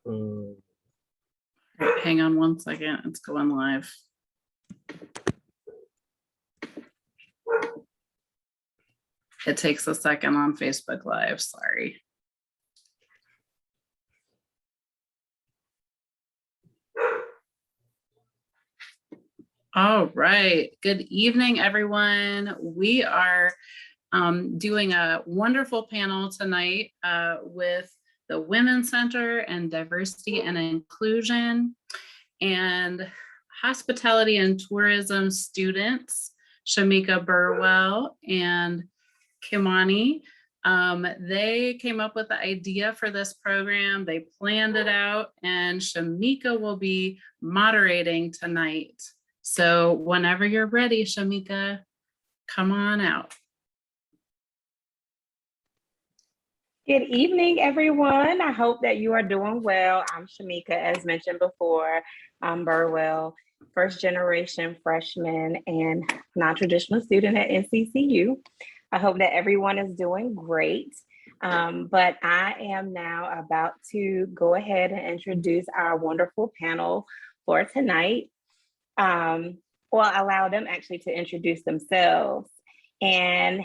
All right, hang on one second. It's going live. It takes a second on Facebook Live, sorry. All right, good evening, everyone. We are doing a wonderful panel tonight with the Women's Center and Diversity and Inclusion and Hospitality and Tourism students, Shamika Burwell and Kimani. They came up with the idea for this program. They planned it out, and Shamika will be moderating tonight. So whenever you're ready, Shamika, come on out. Good evening, everyone. I hope that you are doing well. I'm Shamika, as mentioned before. I'm Burwell, first generation freshman and non-traditional student at NCCU. I hope that everyone is doing great. But I am now about to go ahead and introduce our wonderful panel for tonight. Well, allow them actually to introduce themselves. And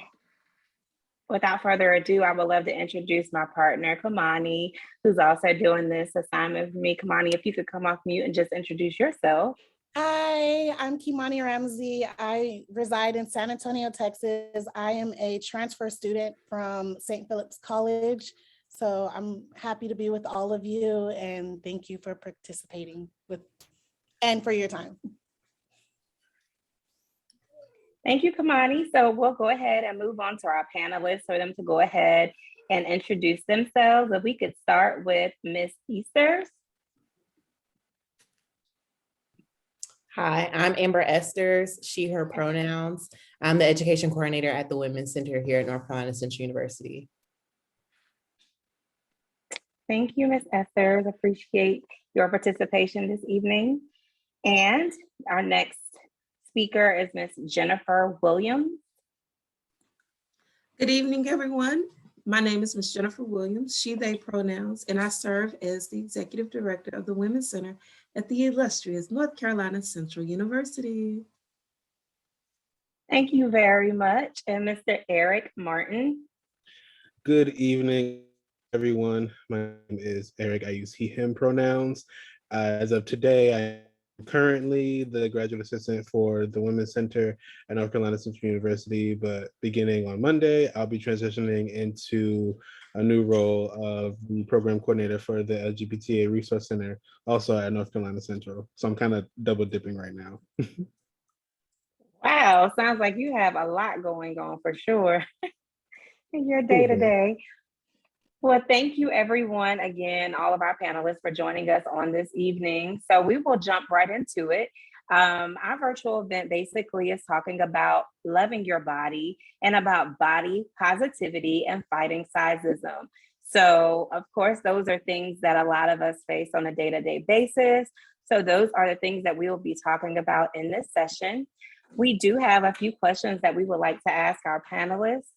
without further ado, I would love to introduce my partner, Kimani, who's also doing this assignment for me. Kimani, if you could come off mute and just introduce yourself. Hi, I'm Kimani Ramsey. I reside in San Antonio, Texas. I am a transfer student from St. Philip's College. So I'm happy to be with all of you, and thank you for participating and for your time. Thank you, Kimani. So we'll go ahead and move on to our panelists for them to go ahead and introduce themselves. If we could start with Ms. Easters. Hi, I'm Amber Esters, she, her pronouns. I'm the education coordinator at the Women's Center here at North Carolina Central University. Thank you, Ms. Esters. Appreciate your participation this evening. And our next speaker is Ms. Jennifer Williams. Good evening, everyone. My name is Ms. Jennifer Williams, she, they pronouns, and I serve as the Executive Director of the Women's Center at the illustrious North Carolina Central University. Thank you very much. And Mr. Eric Martin. Good evening, everyone. My name is Eric. I use he, him pronouns. As of today, I am currently the graduate assistant for the Women's Center at North Carolina Central University, but beginning on Monday, I'll be transitioning into a new role of the program coordinator for the LGBTA Resource Center, also at North Carolina Central. So I'm kind of double dipping right now. Wow, sounds like you have a lot going on for sure in your day-to-day. Well, thank you everyone, again, all of our panelists for joining us on this evening. So we will jump right into it. Our virtual event basically is talking about loving your body and about body positivity and fighting sizeism. So of course, those are things that a lot of us face on a day-to-day basis. So those are the things that we will be talking about in this session. We do have a few questions that we would like to ask our panelists,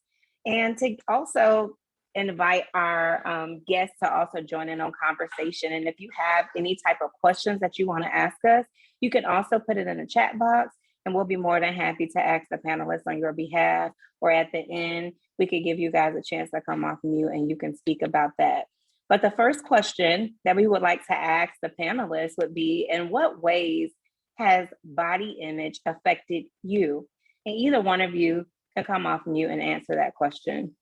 and to also invite our guests to also join in on conversation. And if you have any type of questions that you want to ask us, you can also put it in the chat box, and we'll be more than happy to ask the panelists on your behalf. Or at the end, we could give you guys a chance to come off mute and you can speak about that. But the first question that we would like to ask the panelists would be, in what ways has body image affected you? And either one of you can come off mute and answer that question.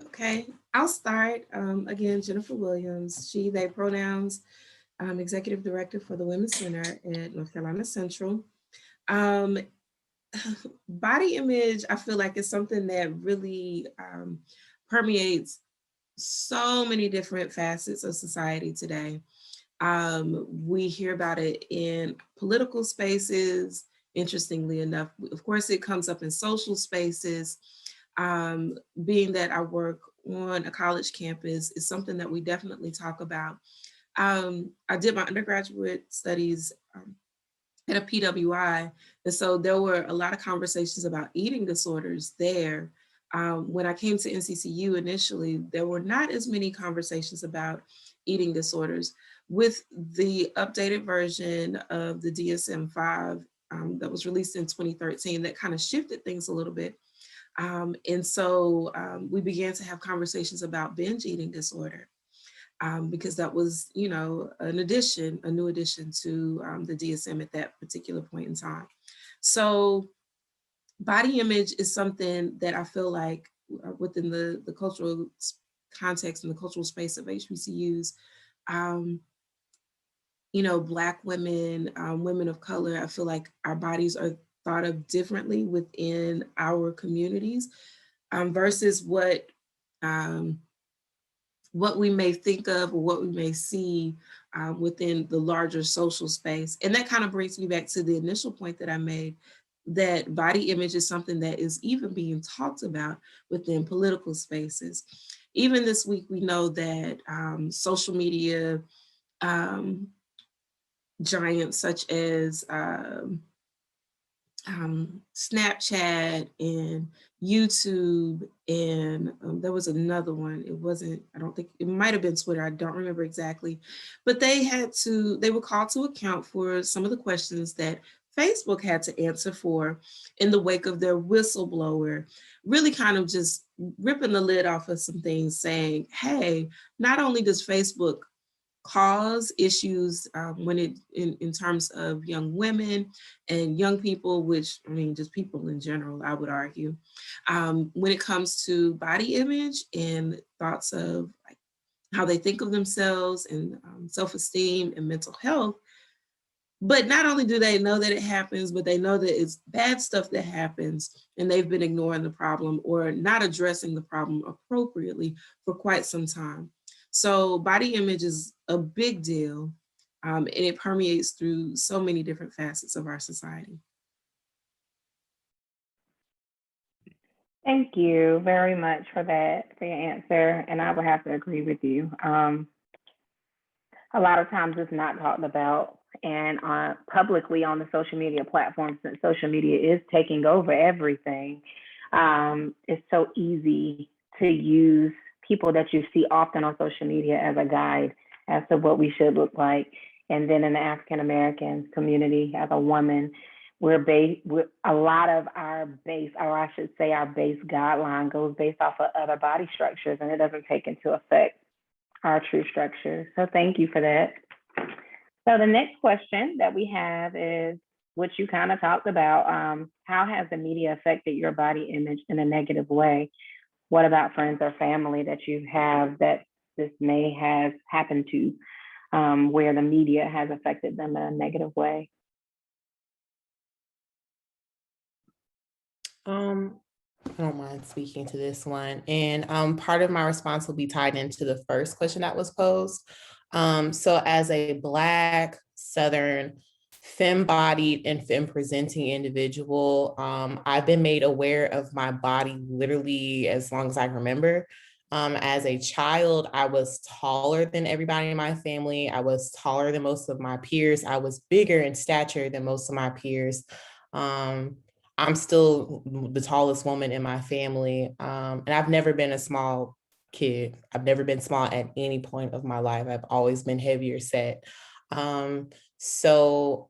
Okay, I'll start. Again, Jennifer Williams, she, they pronouns, Executive Director for the Women's Center at North Carolina Central. Body image, I feel like, is something that really permeates so many different facets of society today. We hear about it in political spaces. Interestingly enough, of course, it comes up in social spaces. Being that I work on a college campus is something that we definitely talk about. I did my undergraduate studies at a PWI, and so there were a lot of conversations about eating disorders there. When I came to NCCU initially, there were not as many conversations about eating disorders. With the updated version of the DSM-5 that was released in 2013, that kind of shifted things a little bit. And so we began to have conversations about binge eating disorder. Because that was, you know, a new addition to the DSM at that particular point in time. So body image is something that I feel like within the cultural context and the cultural space of HBCUs, you know, Black women, women of color, I feel like our bodies are thought of differently within our communities versus what we may think of or what we may see within the larger social space. And that kind of brings me back to the initial point that I made, that body image is something that is even being talked about within political spaces. Even this week, we know that social media giants such as Snapchat and YouTube, and there was another one. It wasn't, I don't think, it might have been Twitter. I don't remember exactly, but they were called to account for some of the questions that Facebook had to answer for in the wake of their whistleblower, really kind of just ripping the lid off of some things, saying, hey, not only does Facebook cause issues when it in terms of young women and young people, which I mean just people in general, I would argue, when it comes to body image and thoughts of like how they think of themselves and self-esteem and mental health. But not only do they know that it happens, but they know that it's bad stuff that happens, and they've been ignoring the problem or not addressing the problem appropriately for quite some time. So body image is a big deal, and it permeates through so many different facets of our society. Thank you very much for that, for your answer. And I would have to agree with you. A lot of times it's not talked about, and publicly on the social media platforms, since social media is taking over everything. It's so easy to use people that you see often on social media as a guide as to what we should look like. And then in the African American community, as a woman, a lot of our base, or I should say our base guideline goes based off of other body structures, and it doesn't take into effect our true structure. So thank you for that. So the next question that we have is, which you kind of talked about, how has the media affected your body image in a negative way? What about friends or family that you have that this may have happened to, where the media has affected them in a negative way? I don't mind speaking to this one. And part of my response will be tied into the first question that was posed. So as a Black, Southern, femme-bodied and femme-presenting individual, I've been made aware of my body literally as long as I remember. As a child, I was taller than everybody in my family. I was taller than most of my peers. I was bigger in stature than most of my peers. I'm still the tallest woman in my family. And I've never been a small kid. I've never been small at any point of my life. I've always been heavier set. So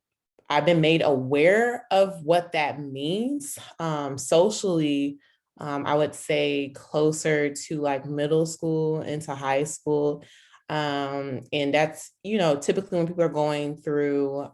I've been made aware of what that means socially. I would say closer to like middle school into high school. And that's, you know, typically when people are going through,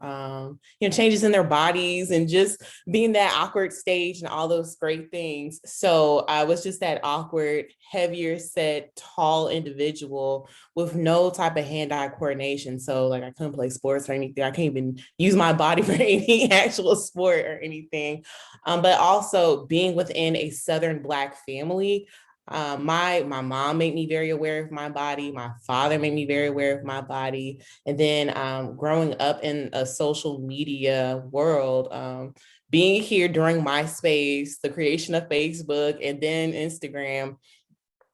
changes in their bodies and just being that awkward stage and all those great things. So I was just that awkward, heavier set, tall individual with no type of hand-eye coordination. So like I couldn't play sports or anything. I can't even use my body for any actual sport or anything. But also being within a Southern Black family, my mom made me very aware of my body. My father made me very aware of my body. And then growing up in a social media world, being here during MySpace, the creation of Facebook, and then Instagram,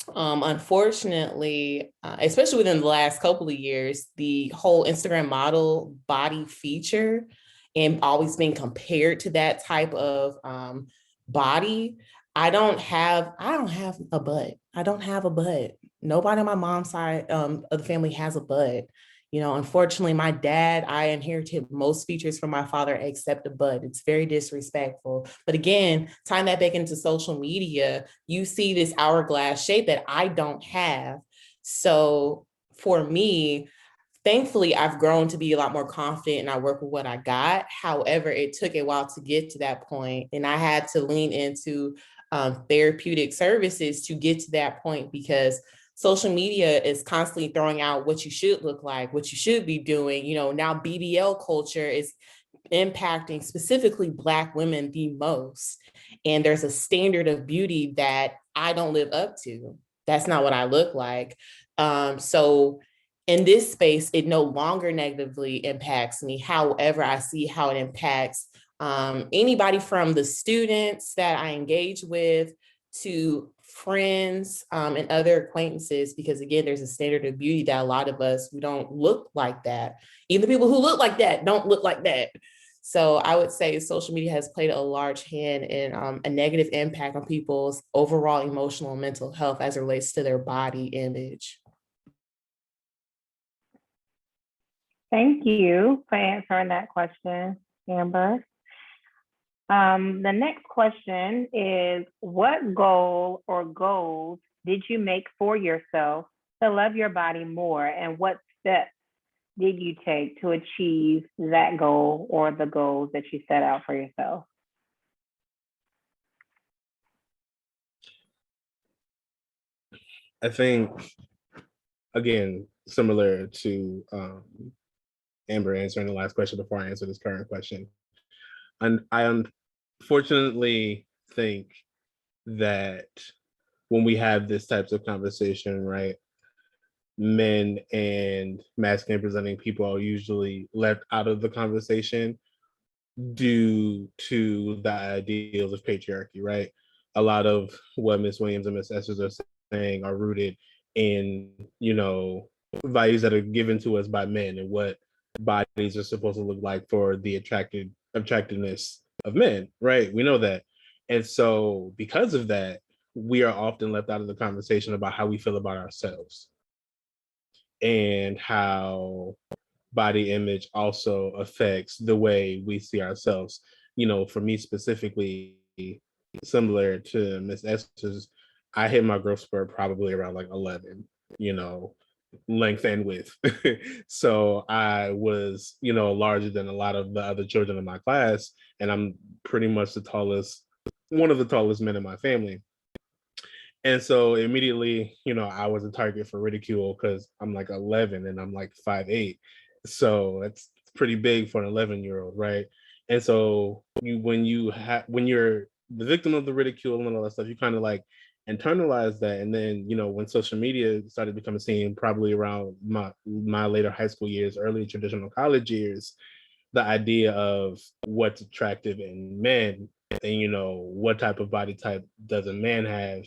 unfortunately, especially within the last couple of years, the whole Instagram model body feature and always being compared to that type of body I don't have a butt. I don't have a butt. Nobody on my mom's side of the family has a butt. You know, unfortunately, my dad, I inherited most features from my father except a butt. It's very disrespectful. But again, tying that back into social media, you see this hourglass shape that I don't have. So for me, thankfully, I've grown to be a lot more confident and I work with what I got. However, it took a while to get to that point, and I had to lean into therapeutic services to get to that point, because social media is constantly throwing out what you should look like, what you should be doing. You know, now BBL culture is impacting specifically Black women the most. And there's a standard of beauty that I don't live up to. That's not what I look like. So in this space, it no longer negatively impacts me. However, I see how it impacts anybody from the students that I engage with to friends and other acquaintances, because again, there's a standard of beauty that a lot of us, we don't look like that. Even the people who look like that don't look like that. So I would say social media has played a large hand in a negative impact on people's overall emotional and mental health as it relates to their body image. Thank you for answering that question, Amber. The next question is, what goal or goals did you make for yourself to love your body more, and what steps did you take to achieve that goal or the goals that you set out for yourself? I think, again, similar to Amber answering the last question before I answer this current question, and I unfortunately think that when we have this types of conversation, right, men and masculine presenting people are usually left out of the conversation due to the ideals of patriarchy, right? A lot of what Miss Williams and Miss Esters are saying are rooted in, values that are given to us by men and what bodies are supposed to look like for the attractiveness of men, right? We know that. And so because of that, we are often left out of the conversation about how we feel about ourselves and how body image also affects the way we see ourselves. For me specifically, similar to Miss Esther's, I hit my growth spurt probably around like 11, length and width. So I was, larger than a lot of the other children in my class, and I'm pretty much one of the tallest men in my family. And so immediately, I was a target for ridicule because I'm like 11 and I'm like 5'8". So that's pretty big for an 11-year-old, right? And so when you're the victim of the ridicule and all that stuff, you kind of like internalize that. And then, when social media started becoming seen, probably around my later high school years, early traditional college years, the idea of what's attractive in men and, what type of body type does a man have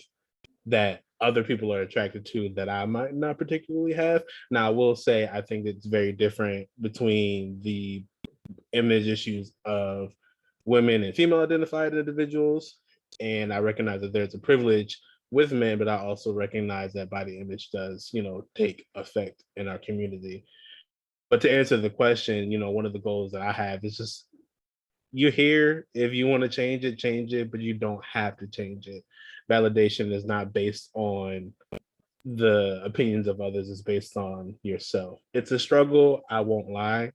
that other people are attracted to that I might not particularly have. Now, I will say I think it's very different between the image issues of women and female identified individuals. And I recognize that there's a privilege with men, but I also recognize that body image does, take effect in our community. But to answer the question, one of the goals that I have is just, you're here. If you want to change it, but you don't have to change it. Validation is not based on the opinions of others, it's based on yourself. It's a struggle, I won't lie,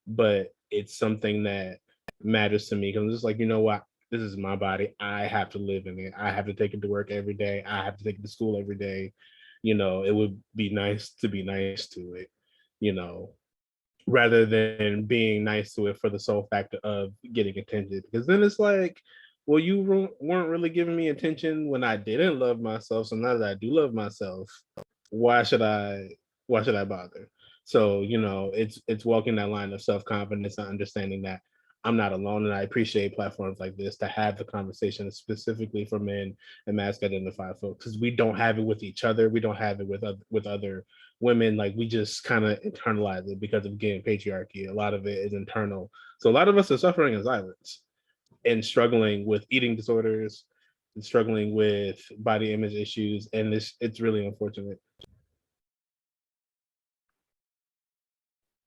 but it's something that matters to me because I'm just like, you know what? This is my body. I have to live in it. I have to take it to work every day. I have to take it to school every day. It would be nice to be nice to it, you know, rather than being nice to it for the sole factor of getting attention. Because then it's like, well, you weren't really giving me attention when I didn't love myself. So now that I do love myself, why should I bother? So, it's walking that line of self-confidence and understanding that I'm not alone. And I appreciate platforms like this to have the conversation specifically for men and mask identified folks, because we don't have it with each other. We don't have it with other women. Like, we just kind of internalize it because of, again, patriarchy. A lot of it is internal. So a lot of us are suffering in silence and struggling with eating disorders, struggling with body image issues, and it's really unfortunate.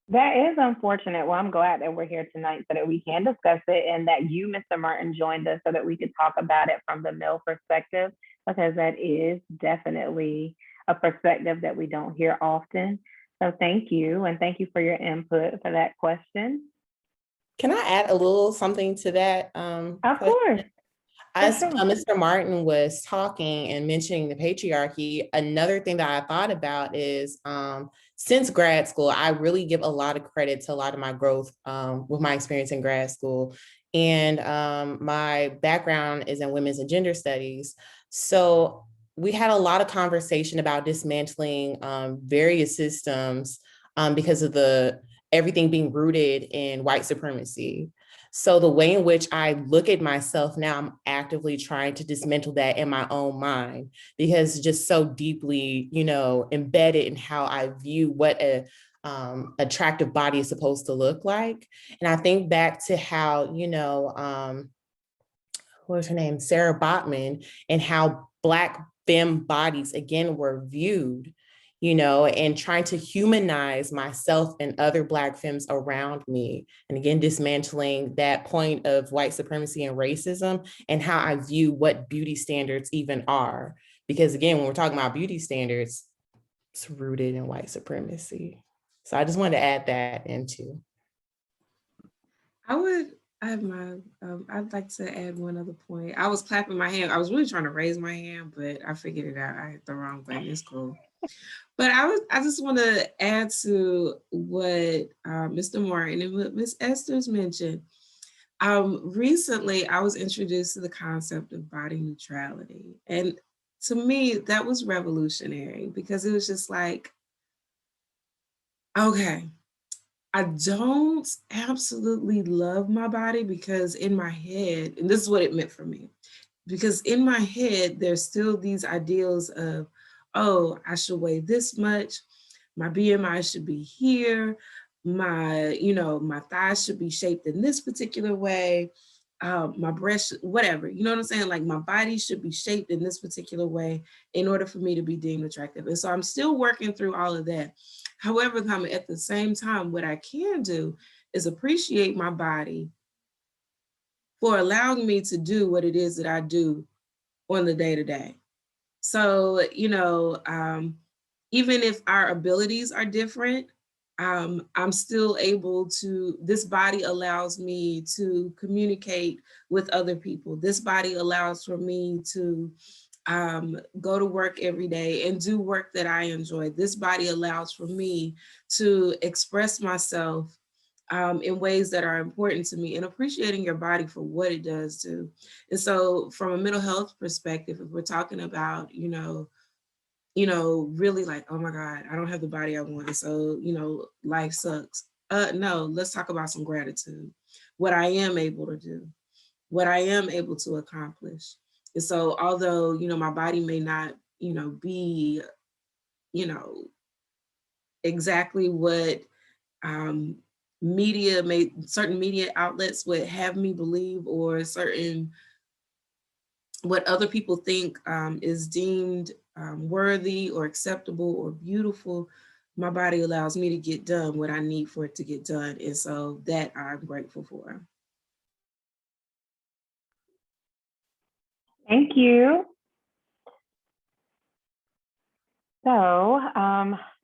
That is unfortunate. Well, I'm glad that we're here tonight so that we can discuss it and that you, Mr. Martin, joined us so that we could talk about it from the male perspective, because that is definitely a perspective that we don't hear often. So thank you. And thank you for your input for that question. Can I add a little something to that? Of question? course. As sure. Mr. Martin was talking and mentioning the patriarchy, another thing that I thought about is since grad school, I really give a lot of credit to a lot of my growth with my experience in grad school. And my background is in women's and gender studies. So we had a lot of conversation about dismantling various systems because of everything being rooted in white supremacy. So the way in which I look at myself now, I'm actively trying to dismantle that in my own mind, because it's just so deeply, embedded in how I view what a attractive body is supposed to look like. And I think back to how, what was her name? Sarah Botman, and how Black femme bodies again were viewed, and trying to humanize myself and other Black femmes around me. And again, dismantling that point of white supremacy and racism and how I view what beauty standards even are. Because again, when we're talking about beauty standards, it's rooted in white supremacy. So I just wanted to add that into. I'd like to add one other point. I was clapping my hand. I was really trying to raise my hand, but I figured it out. I hit the wrong button. It's cool. But I just want to add to what Mr. Martin and what Ms. Esther's mentioned. Recently, I was introduced to the concept of body neutrality. And to me, that was revolutionary because it was just like, okay, I don't absolutely love my body because in my head, and this is what it meant for me, because in my head, there's still these ideals of, oh, I should weigh this much, my BMI should be here, my thighs should be shaped in this particular way, my breast, whatever, you know what I'm saying? Like my body should be shaped in this particular way in order for me to be deemed attractive. And so I'm still working through all of that. However, at the same time, what I can do is appreciate my body for allowing me to do what it is that I do on the day-to-day. So, even if our abilities are different, I'm still able to, this body allows me to communicate with other people. This body allows for me to go to work every day and do work that I enjoy. This body allows for me to express myself in ways that are important to me, and appreciating your body for what it does too. And so from a mental health perspective, if we're talking about, really like, oh my God, I don't have the body I want. So, life sucks. No, let's talk about some gratitude. What I am able to do, what I am able to accomplish. And so although, my body may not, be, exactly what certain media outlets would have me believe, or certain what other people think is deemed worthy or acceptable or beautiful, my body allows me to get done what I need for it to get done. And so that I'm grateful for. Thank you. So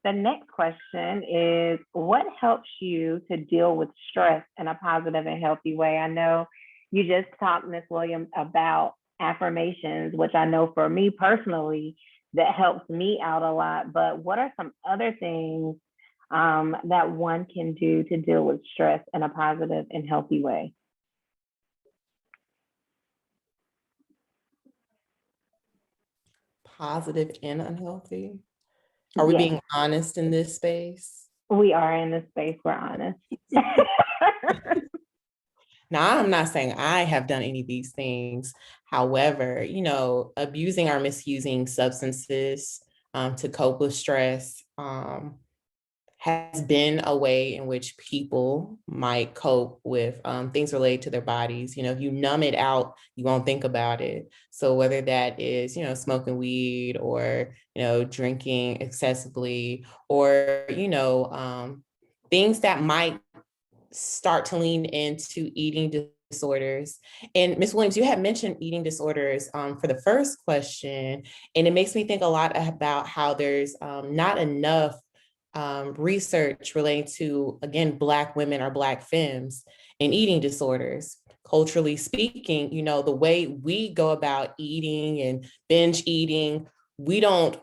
the next question is, what helps you to deal with stress in a positive and healthy way? I know you just talked, Ms. Williams, about affirmations, which I know for me personally, that helps me out a lot. But what are some other things that one can do to deal with stress in a positive and healthy way? Positive and unhealthy? Are we being honest in this space? We are in this space, we're honest. Now, I'm not saying I have done any of these things. However, abusing or misusing substances to cope with stress has been a way in which people might cope with things related to their bodies. You know, if you numb it out, you won't think about it. So whether that is, you know, smoking weed or, you know, drinking excessively, or, you know, things that might start to lean into eating disorders. And Ms. Williams, you had mentioned eating disorders for the first question, and it makes me think a lot about how there's not enough research relating to, again, Black women or Black femmes and eating disorders. Culturally speaking, you know, the way we go about eating and binge eating, we don't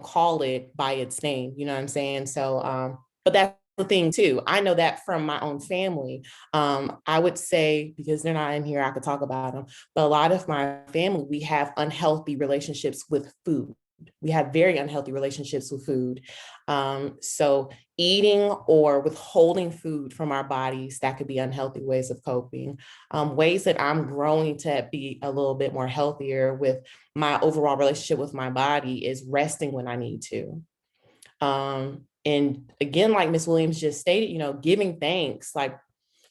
call it by its name, you know what I'm saying? So, but that's the thing too. I know that from my own family. I would say, because they're not in here, I could talk about them, but a lot of my family, we have unhealthy relationships with food. We have very unhealthy relationships with food. So eating or withholding food from our bodies, that could be unhealthy ways of coping. Ways that I'm growing to be a little bit more healthier with my overall relationship with my body is resting when I need to. And again, like Ms. Williams just stated, you know, giving thanks, like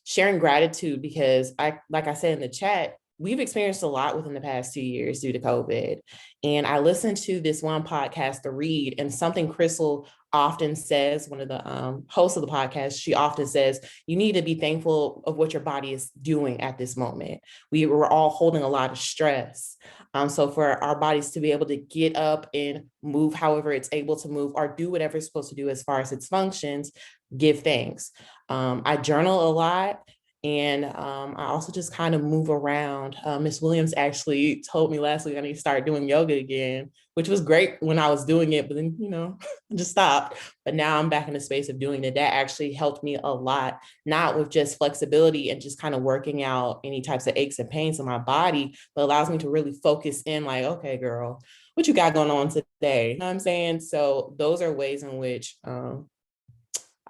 sharing gratitude, because like I said in the chat, we've experienced a lot within the past 2 years due to COVID. And I listened to this one podcast, The Read, and something Crystal often says, one of the hosts of the podcast, she often says, you need to be thankful of what your body is doing at this moment. We were all holding a lot of stress. So for our bodies to be able to get up and move however it's able to move, or do whatever it's supposed to do as far as its functions, give thanks. I journal a lot. And I also just kind of move around. Ms. Williams actually told me last week I need to start doing yoga again, which was great when I was doing it, but then, you know, I just stopped. But now I'm back in the space of doing it. That actually helped me a lot, not with just flexibility and just kind of working out any types of aches and pains in my body, but allows me to really focus in, like, okay, girl, what you got going on today? You know what I'm saying? So those are ways in which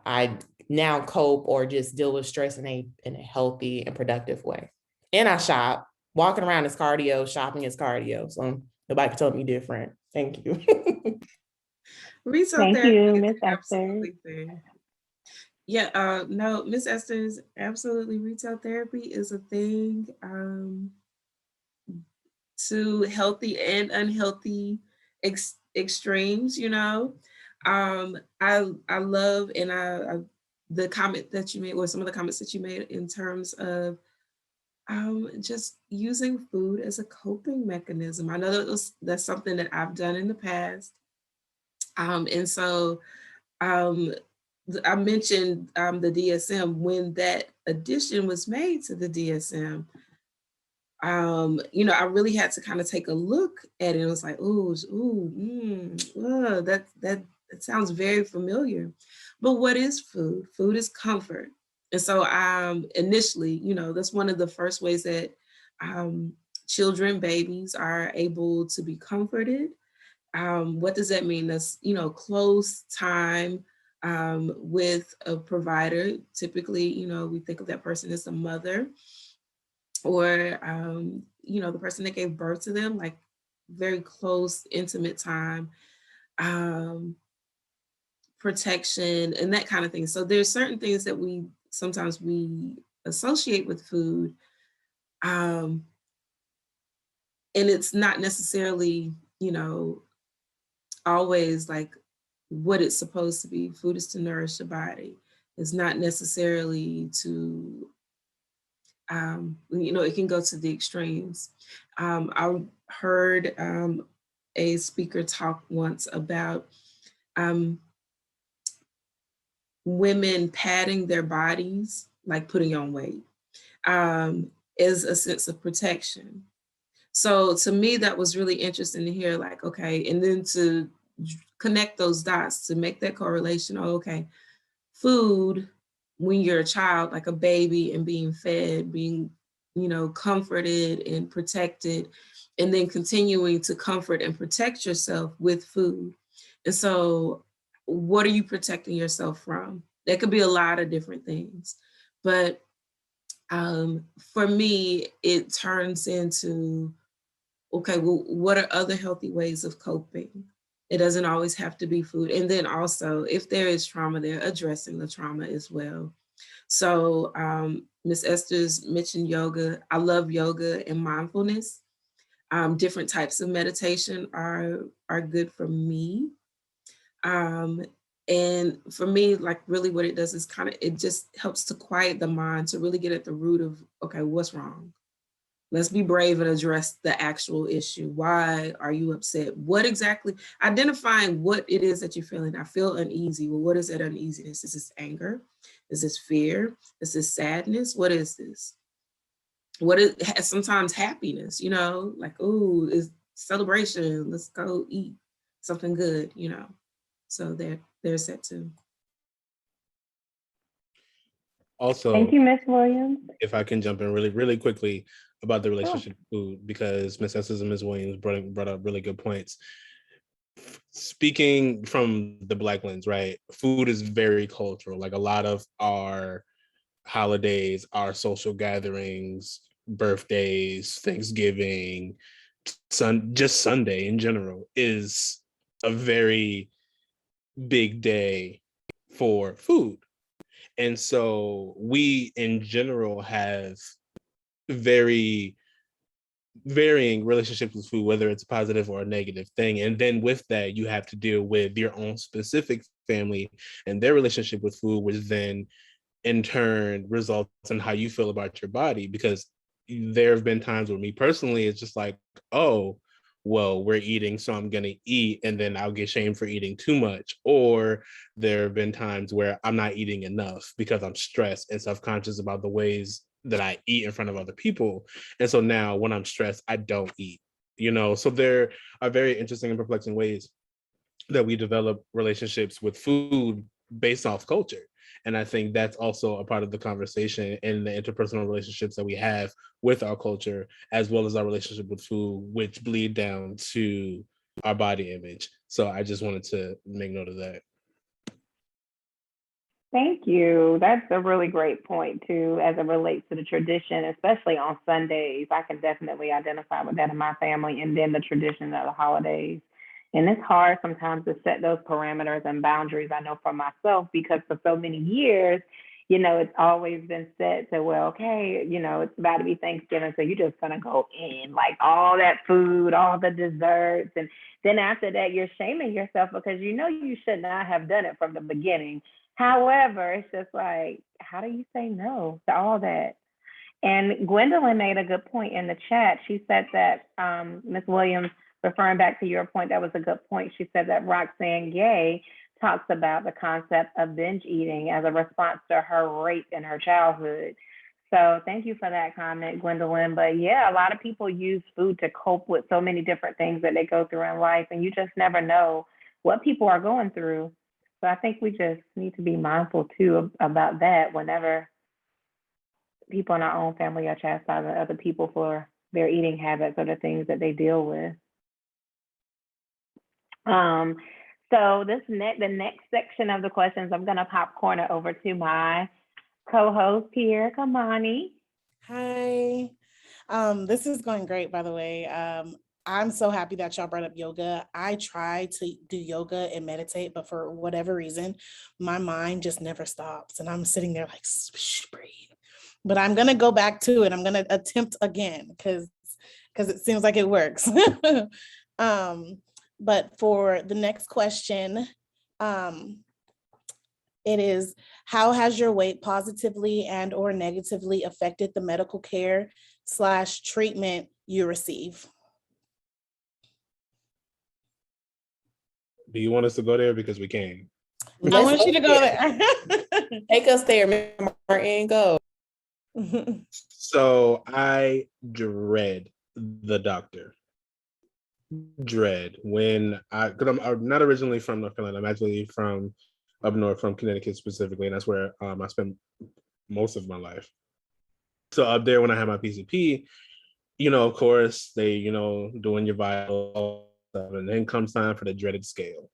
I now cope or just deal with stress in a healthy and productive way. And I shop. Walking around is cardio, shopping is cardio. So nobody can tell me different. Thank you. Retail Thank therapy you, is Miss Esther. absolutely fair. Yeah, no, Miss Esther's absolutely, retail therapy is a thing. To healthy and unhealthy extremes, you know. I love, and I the comment that you made, or some of the comments that you made in terms of just using food as a coping mechanism. I know that's something that I've done in the past. And so I mentioned the DSM. When that addition was made to the DSM, you know, I really had to kind of take a look at it. It was like, that sounds very familiar. But what is food? Food is comfort. And so initially, you know, that's one of the first ways that children, babies are able to be comforted. What does that mean? That's, you know, close time with a provider. Typically, you know, we think of that person as a mother, or you know, the person that gave birth to them, like very close, intimate time, protection, and that kind of thing. So there's certain things that we sometimes associate with food, and it's not necessarily, you know, always like what it's supposed to be. Food is to nourish the body. It's not necessarily to you know, it can go to the extremes. I heard a speaker talk once about women padding their bodies, like putting on weight, is a sense of protection. So to me, that was really interesting to hear, like, okay, and then to connect those dots, to make that correlation. Oh, okay, food, when you're a child, like a baby, and being fed, being, you know, comforted and protected, and then continuing to comfort and protect yourself with food. And so what are you protecting yourself from? That could be a lot of different things. But for me, it turns into, okay, well, what are other healthy ways of coping? It doesn't always have to be food. And then also, if there is trauma, they're addressing the trauma as well. So Miss Esther's mentioned yoga. I love yoga and mindfulness. Different types of meditation are good for me. And for me, like really what it does is it just helps to quiet the mind, to really get at the root of, okay, what's wrong? Let's be brave and address the actual issue. Why are you upset? What exactly, identifying what it is that you're feeling. I feel uneasy. Well, what is that uneasiness? Is this anger? Is this fear? Is this sadness? What is this? What is sometimes happiness, like, ooh, is celebration. Let's go eat something good, So there's that too. Also, Thank you, Miss Williams. if I can jump in really, really quickly about the Sure. relationship to food, because Miss Estes and Ms. Williams brought up really good points. Speaking from the Black lens, right? Food is very cultural. Like a lot of our holidays, our social gatherings, birthdays, Thanksgiving, just Sunday in general is a very big day for food. And so we in general have very varying relationships with food, whether it's a positive or a negative thing. And then with that, you have to deal with your own specific family and their relationship with food, which then in turn results in how you feel about your body. Because there have been times where me personally, it's just like, oh, well, we're eating, so I'm gonna eat, and then I'll get shamed for eating too much. Or there have been times where I'm not eating enough because I'm stressed and self-conscious about the ways that I eat in front of other people. And so now when I'm stressed, I don't eat, So there are very interesting and perplexing ways that we develop relationships with food based off culture. And I think that's also a part of the conversation and the interpersonal relationships that we have with our culture, as well as our relationship with food, which bleed down to our body image. So I just wanted to make note of that. Thank you. That's a really great point too, as it relates to the tradition, especially on Sundays. I can definitely identify with that in my family, and then the tradition of the holidays. And it's hard sometimes to set those parameters and boundaries. I know for myself, because for so many years, it's always been set to, well, okay, it's about to be Thanksgiving, so you're just gonna go in like all that food, all the desserts, and then after that, you're shaming yourself because you should not have done it from the beginning. However, it's just like, how do you say no to all that? And Gwendolyn made a good point in the chat. She said that, Ms. Williams, referring back to your point, that was a good point. She said that Roxanne Gay talks about the concept of binge eating as a response to her rape in her childhood. So thank you for that comment, Gwendolyn. But yeah, a lot of people use food to cope with so many different things that they go through in life, and you just never know what people are going through. So I think we just need to be mindful too about that whenever people in our own family are chastising other people for their eating habits or the things that they deal with. So the next section of the questions, I'm going to popcorn it over to my co-host here, Kimani. Hi. This is going great, by the way. I'm so happy that y'all brought up yoga. I try to do yoga and meditate, but for whatever reason, my mind just never stops. And I'm sitting there like, breathe. But I'm going to go back to it. I'm going to attempt again because it seems like it works. But for the next question, it is, how has your weight positively and or negatively affected the medical care / treatment you receive? Do you want us to go there? Because we can. I want you to go there. Take us there, Martin, go. So I dread the doctor. Dread when because I'm not originally from North Carolina. I'm actually from up north, from Connecticut specifically, and that's where I spent most of my life. So up there, when I had my PCP, of course they, doing your vital stuff, and then comes time for the dreaded scale.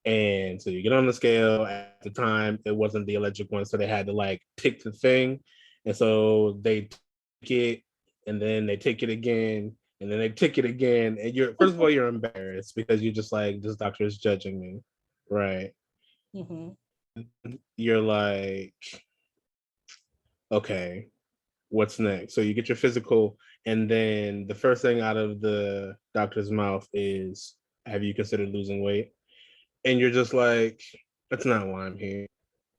And so you get on the scale. At the time, it wasn't the electric one, so they had to like tick the thing, and so they take it, and then they take it again, And then they tick it again. And you're, first of all, you're embarrassed because you're just like, this doctor is judging me. Right. Mhm. You're like, okay, what's next? So you get your physical, and then the first thing out of the doctor's mouth is, have you considered losing weight? And you're just like, that's not why I'm here.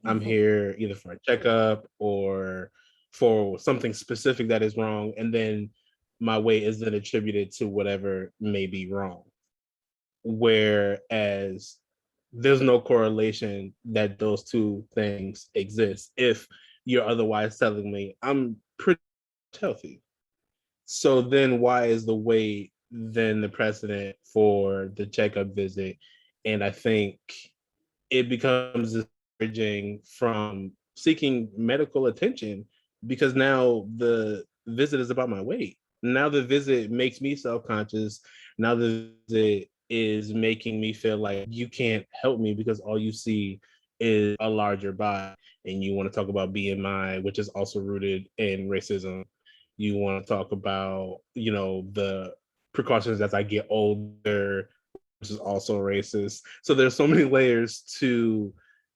I'm Mhm. here either for a checkup or for something specific that is wrong. And then my weight is then attributed to whatever may be wrong. Whereas there's no correlation that those two things exist if you're otherwise telling me I'm pretty healthy. So then why is the weight then the precedent for the checkup visit? And I think it becomes discouraging from seeking medical attention because now the visit is about my weight. Now the visit makes me self-conscious. Now the visit is making me feel like you can't help me because all you see is a larger body. And you want to talk about BMI, which is also rooted in racism. You want to talk about, the precautions as I get older, which is also racist. So there's so many layers to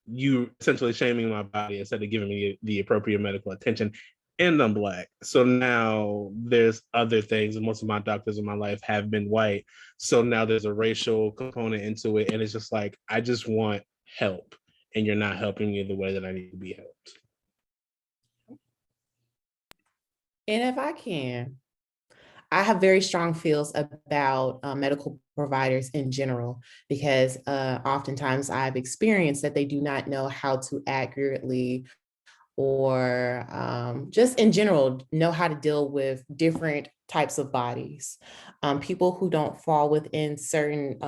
you essentially shaming my body instead of giving me the appropriate medical attention. And I'm Black. So now there's other things, and most of my doctors in my life have been white. So now there's a racial component into it. And it's just like, I just want help. And you're not helping me the way that I need to be helped. And if I can, I have very strong feels about medical providers in general, because oftentimes I've experienced that they do not know how to accurately or just in general know how to deal with different types of bodies. People who don't fall within certain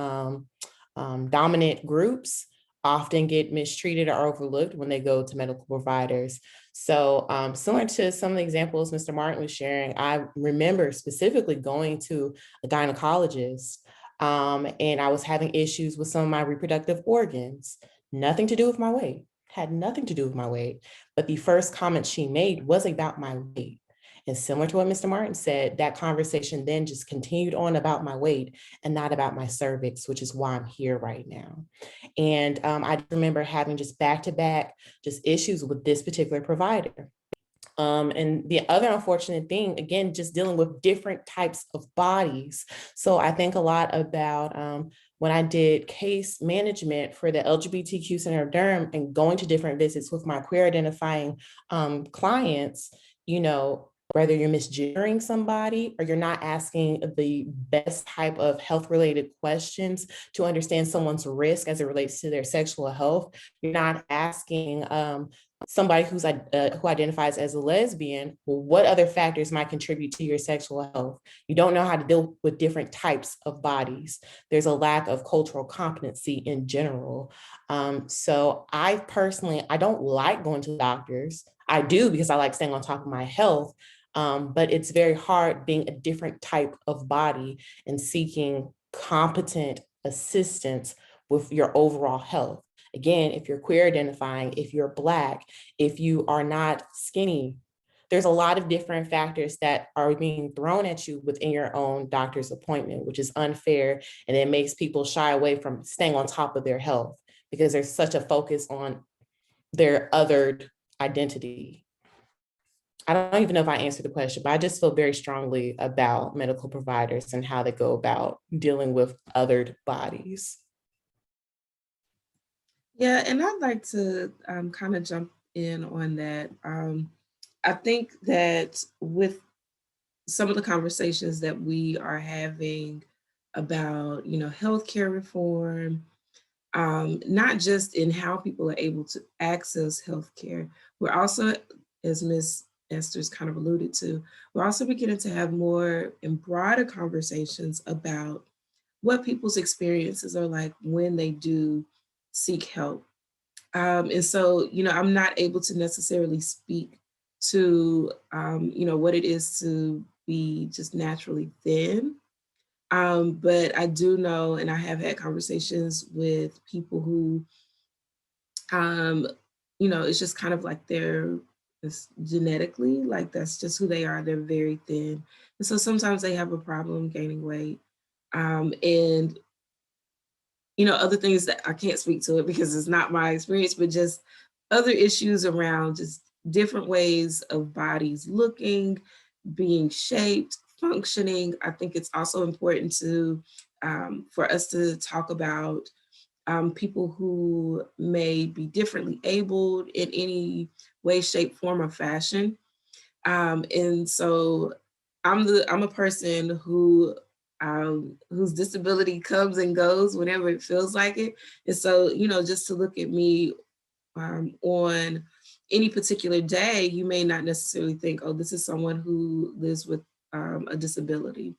dominant groups often get mistreated or overlooked when they go to medical providers. So similar to some of the examples Mr. Martin was sharing, I remember specifically going to a gynecologist and I was having issues with some of my reproductive organs, nothing to do with my weight, had nothing to do with my weight. But the first comment she made was about my weight. And similar to what Mr. Martin said, that conversation then just continued on about my weight and not about my cervix, which is why I'm here right now. And I remember having just back-to-back just issues with this particular provider. And the other unfortunate thing, again, just dealing with different types of bodies. So I think a lot about when I did case management for the LGBTQ Center of Durham and going to different visits with my queer identifying clients, whether you're misgendering somebody or you're not asking the best type of health related questions to understand someone's risk as it relates to their sexual health, you're not asking somebody who identifies as a lesbian, well, what other factors might contribute to your sexual health? You don't know how to deal with different types of bodies. There's a lack of cultural competency in general. So I personally, I don't like going to doctors. I do because I like staying on top of my health. But it's very hard being a different type of body and seeking competent assistance with your overall health. Again, if you're queer identifying, if you're Black, if you are not skinny, there's a lot of different factors that are being thrown at you within your own doctor's appointment, which is unfair. And it makes people shy away from staying on top of their health because there's such a focus on their othered identity. I don't even know if I answered the question, but I just feel very strongly about medical providers and how they go about dealing with othered bodies. Yeah, and I'd like to kind of jump in on that. I think that with some of the conversations that we are having about, healthcare reform, not just in how people are able to access healthcare, we're also, as Ms. Esther's kind of alluded to, we're also beginning to have more and broader conversations about what people's experiences are like when they do seek help. And so, I'm not able to necessarily speak to, what it is to be just naturally thin. But I do know, and I have had conversations with people who, it's just kind of like their it's genetically, like that's just who they are. They're very thin. And so sometimes they have a problem gaining weight. And other things that I can't speak to it because it's not my experience, but just other issues around just different ways of bodies looking, being shaped, functioning. I think it's also important to for us to talk about people who may be differently abled in any way, shape, form, or fashion. And so I'm a person whose disability comes and goes whenever it feels like it. And so, just to look at me on any particular day, you may not necessarily think, oh, this is someone who lives with a disability.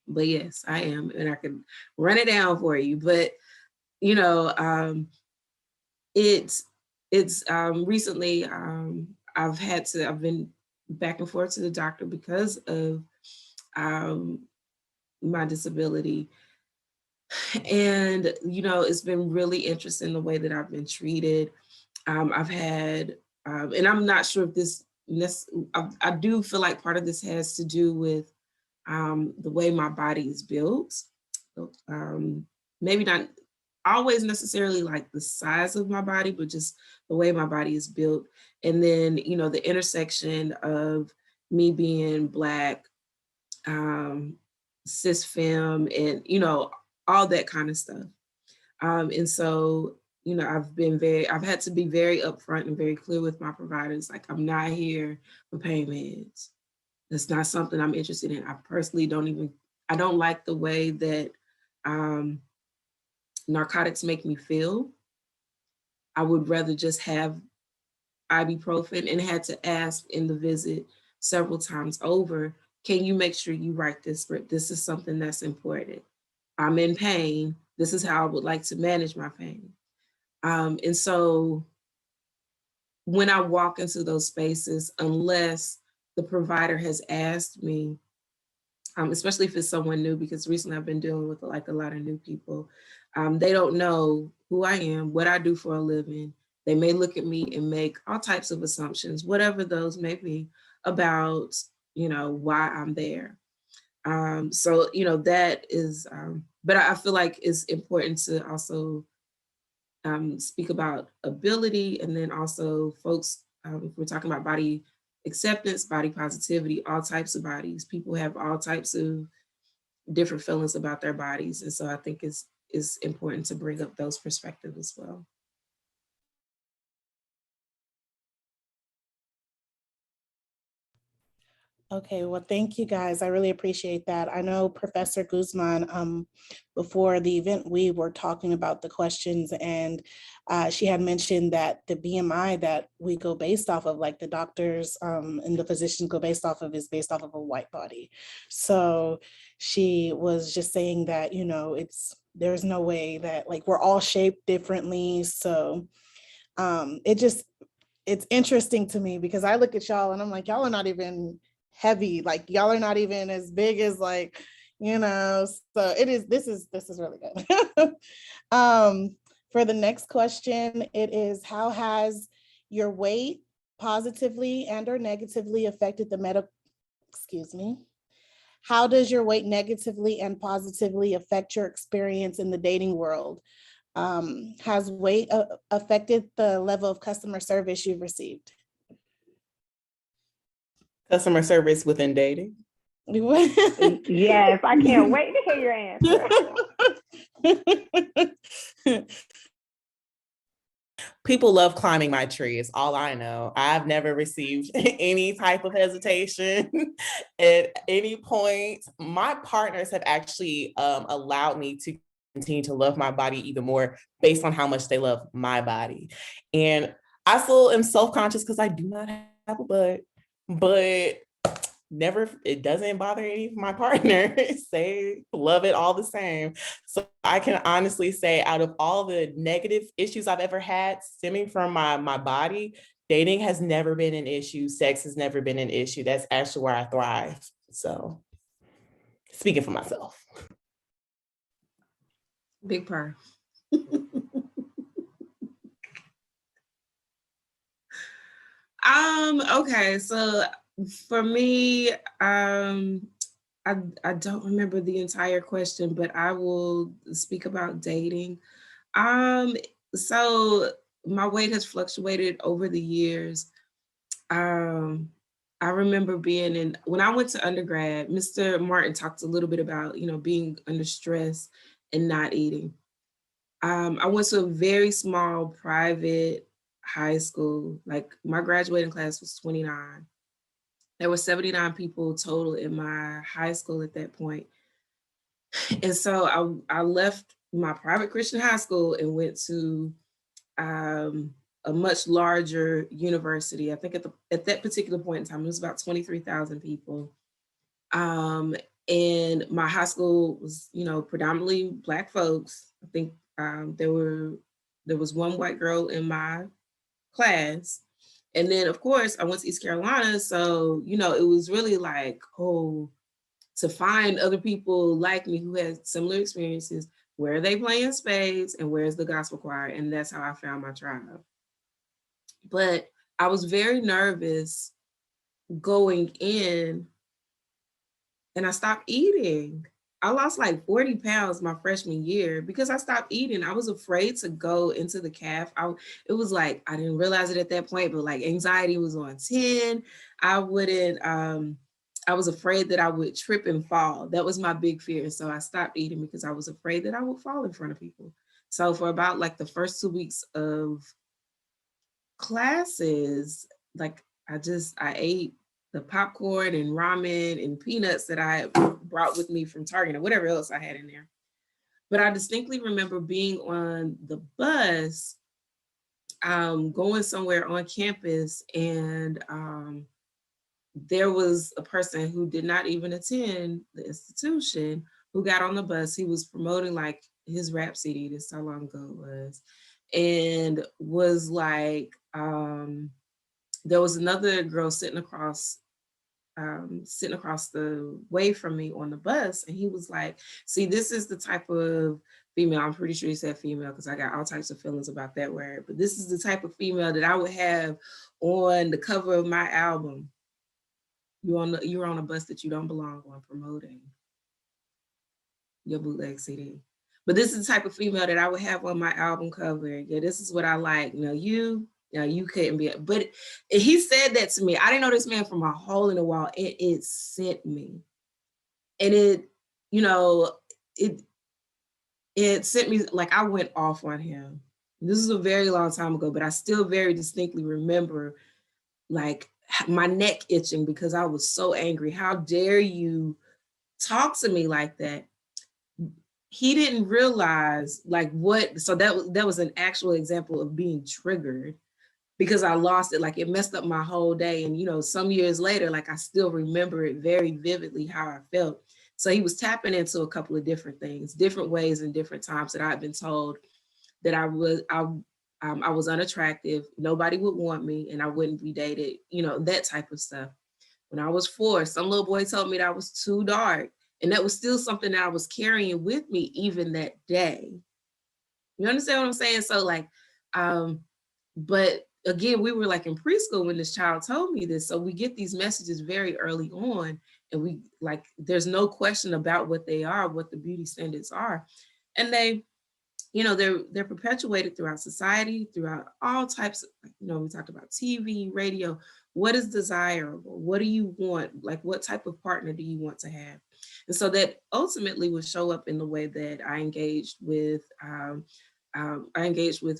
But yes, I am, and I can run it down for you. But it's recently I've been back and forth to the doctor because of my disability. And, it's been really interesting the way that I've been treated. I've had, and I'm not sure if I do feel like part of this has to do with the way my body is built. Maybe not always necessarily like the size of my body, but just the way my body is built. And then, the intersection of me being Black, cis femme, and, all that kind of stuff. And so, I've had to be very upfront and very clear with my providers. Like, I'm not here for pain meds. That's not something I'm interested in. I personally I don't like the way that narcotics make me feel. I would rather just have ibuprofen, and had to ask in the visit several times over, can you make sure you write this script? This is something that's important. I'm in pain. This is how I would like to manage my pain. And so when I walk into those spaces, unless the provider has asked me, especially if it's someone new, because recently I've been dealing with like a lot of new people. They don't know who I am, what I do for a living. They may look at me and make all types of assumptions, whatever those may be, about, why I'm there. So, that is, but I feel like it's important to also speak about ability, and then also folks, if we're talking about body acceptance, body positivity, all types of bodies. People have all types of different feelings about their bodies. And so I think it's important to bring up those perspectives as well. Okay, well, thank you guys. I really appreciate that. I know Professor Guzman, before the event, we were talking about the questions, and she had mentioned that the BMI that we go based off of, like the doctors and the physicians go based off of, is based off of a white body. So she was just saying that, there's no way that, like, we're all shaped differently. So it's interesting to me, because I look at y'all and I'm like, y'all are not even heavy, like y'all are not even as big as, like, so this is really good. For the next question, it is, how has your weight positively and or negatively affected how does your weight negatively and positively affect your experience in the dating world? Has weight affected the level of customer service you've received? Customer service within dating. Yes, I can't wait to hear your answer. People love climbing my tree, is all I know. I've never received any type of hesitation at any point. My partners have actually allowed me to continue to love my body even more based on how much they love my body. And I still am self-conscious because I do not have a butt, but it doesn't bother any of my partners. They love it all the same. So I can honestly say, out of all the negative issues I've ever had stemming from my body, dating has never been an issue. Sex has never been an issue. That's actually where I thrive. So speaking for myself. Big purr. Okay, so for me, I don't remember the entire question, but I will speak about dating. Um, so my weight has fluctuated over the years. Um, I remember being when I went to undergrad, Mr. Martin talked a little bit about, being under stress and not eating. I went to a very small private high school. Like my graduating class was 29. There were 79 people total in my high school at that point. And so I left my private Christian high school and went to a much larger university. I think at that particular point in time, it was about 23,000 people. And my high school was, predominantly Black folks. I think there was one white girl in my class. And then, of course, I went to East Carolina. So, it was really like, oh, to find other people like me who had similar experiences. Where are they playing spades and where's the gospel choir? And that's how I found my tribe. But I was very nervous going in, and I stopped eating. I lost like 40 pounds my freshman year because I stopped eating. I was afraid to go into the calf. It was like, I didn't realize it at that point, but like anxiety was on 10. I was afraid that I would trip and fall. That was my big fear. So I stopped eating because I was afraid that I would fall in front of people. So for about like the first 2 weeks of classes, like I ate the popcorn and ramen and peanuts that I brought with me from Target or whatever else I had in there. But I distinctly remember being on the bus, going somewhere on campus, and there was a person who did not even attend the institution who got on the bus. He was promoting like his rap CD, this is how long ago it was, and was like, there was another girl sitting across the way from me on the bus, and he was like, see, this is the type of female, I'm pretty sure he said female because I got all types of feelings about that word, but this is the type of female that I would have on the cover of my album. You're on a bus that you don't belong on promoting your bootleg CD. But this is the type of female that I would have on my album cover. Yeah, this is what I like. No, you couldn't be. But he said that to me. I didn't know this man from a hole in the wall. It sent me. And it sent me, like I went off on him. This is a very long time ago, but I still very distinctly remember like my neck itching because I was so angry. How dare you talk to me like that? He didn't realize like what, so that was an actual example of being triggered because I lost it. Like it messed up my whole day. And some years later, like I still remember it very vividly how I felt. So he was tapping into a couple of different things, different ways and different times that I've been told that I was unattractive, nobody would want me, and I wouldn't be dated, that type of stuff. When I was 4, some little boy told me that I was too dark. And that was still something that I was carrying with me even that day. You understand what I'm saying? So like, but again, we were like in preschool when this child told me this. So we get these messages very early on, and we like, there's no question about what they are, what the beauty standards are. And they, they're perpetuated throughout society, throughout all types of, we talked about TV, radio. What is desirable? What do you want? Like, what type of partner do you want to have? And so that ultimately would show up in the way that I engaged with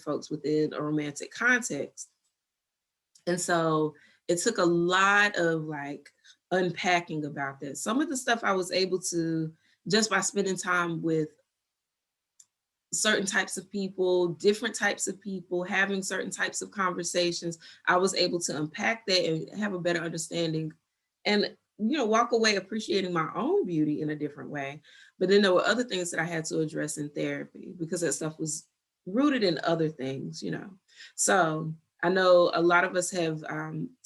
folks within a romantic context. And so it took a lot of like unpacking about that. Some of the stuff I was able to, just by spending time with certain types of people, different types of people, having certain types of conversations, I was able to unpack that and have a better understanding and, walk away appreciating my own beauty in a different way. But then there were other things that I had to address in therapy because that stuff was rooted in other things, So I know a lot of us have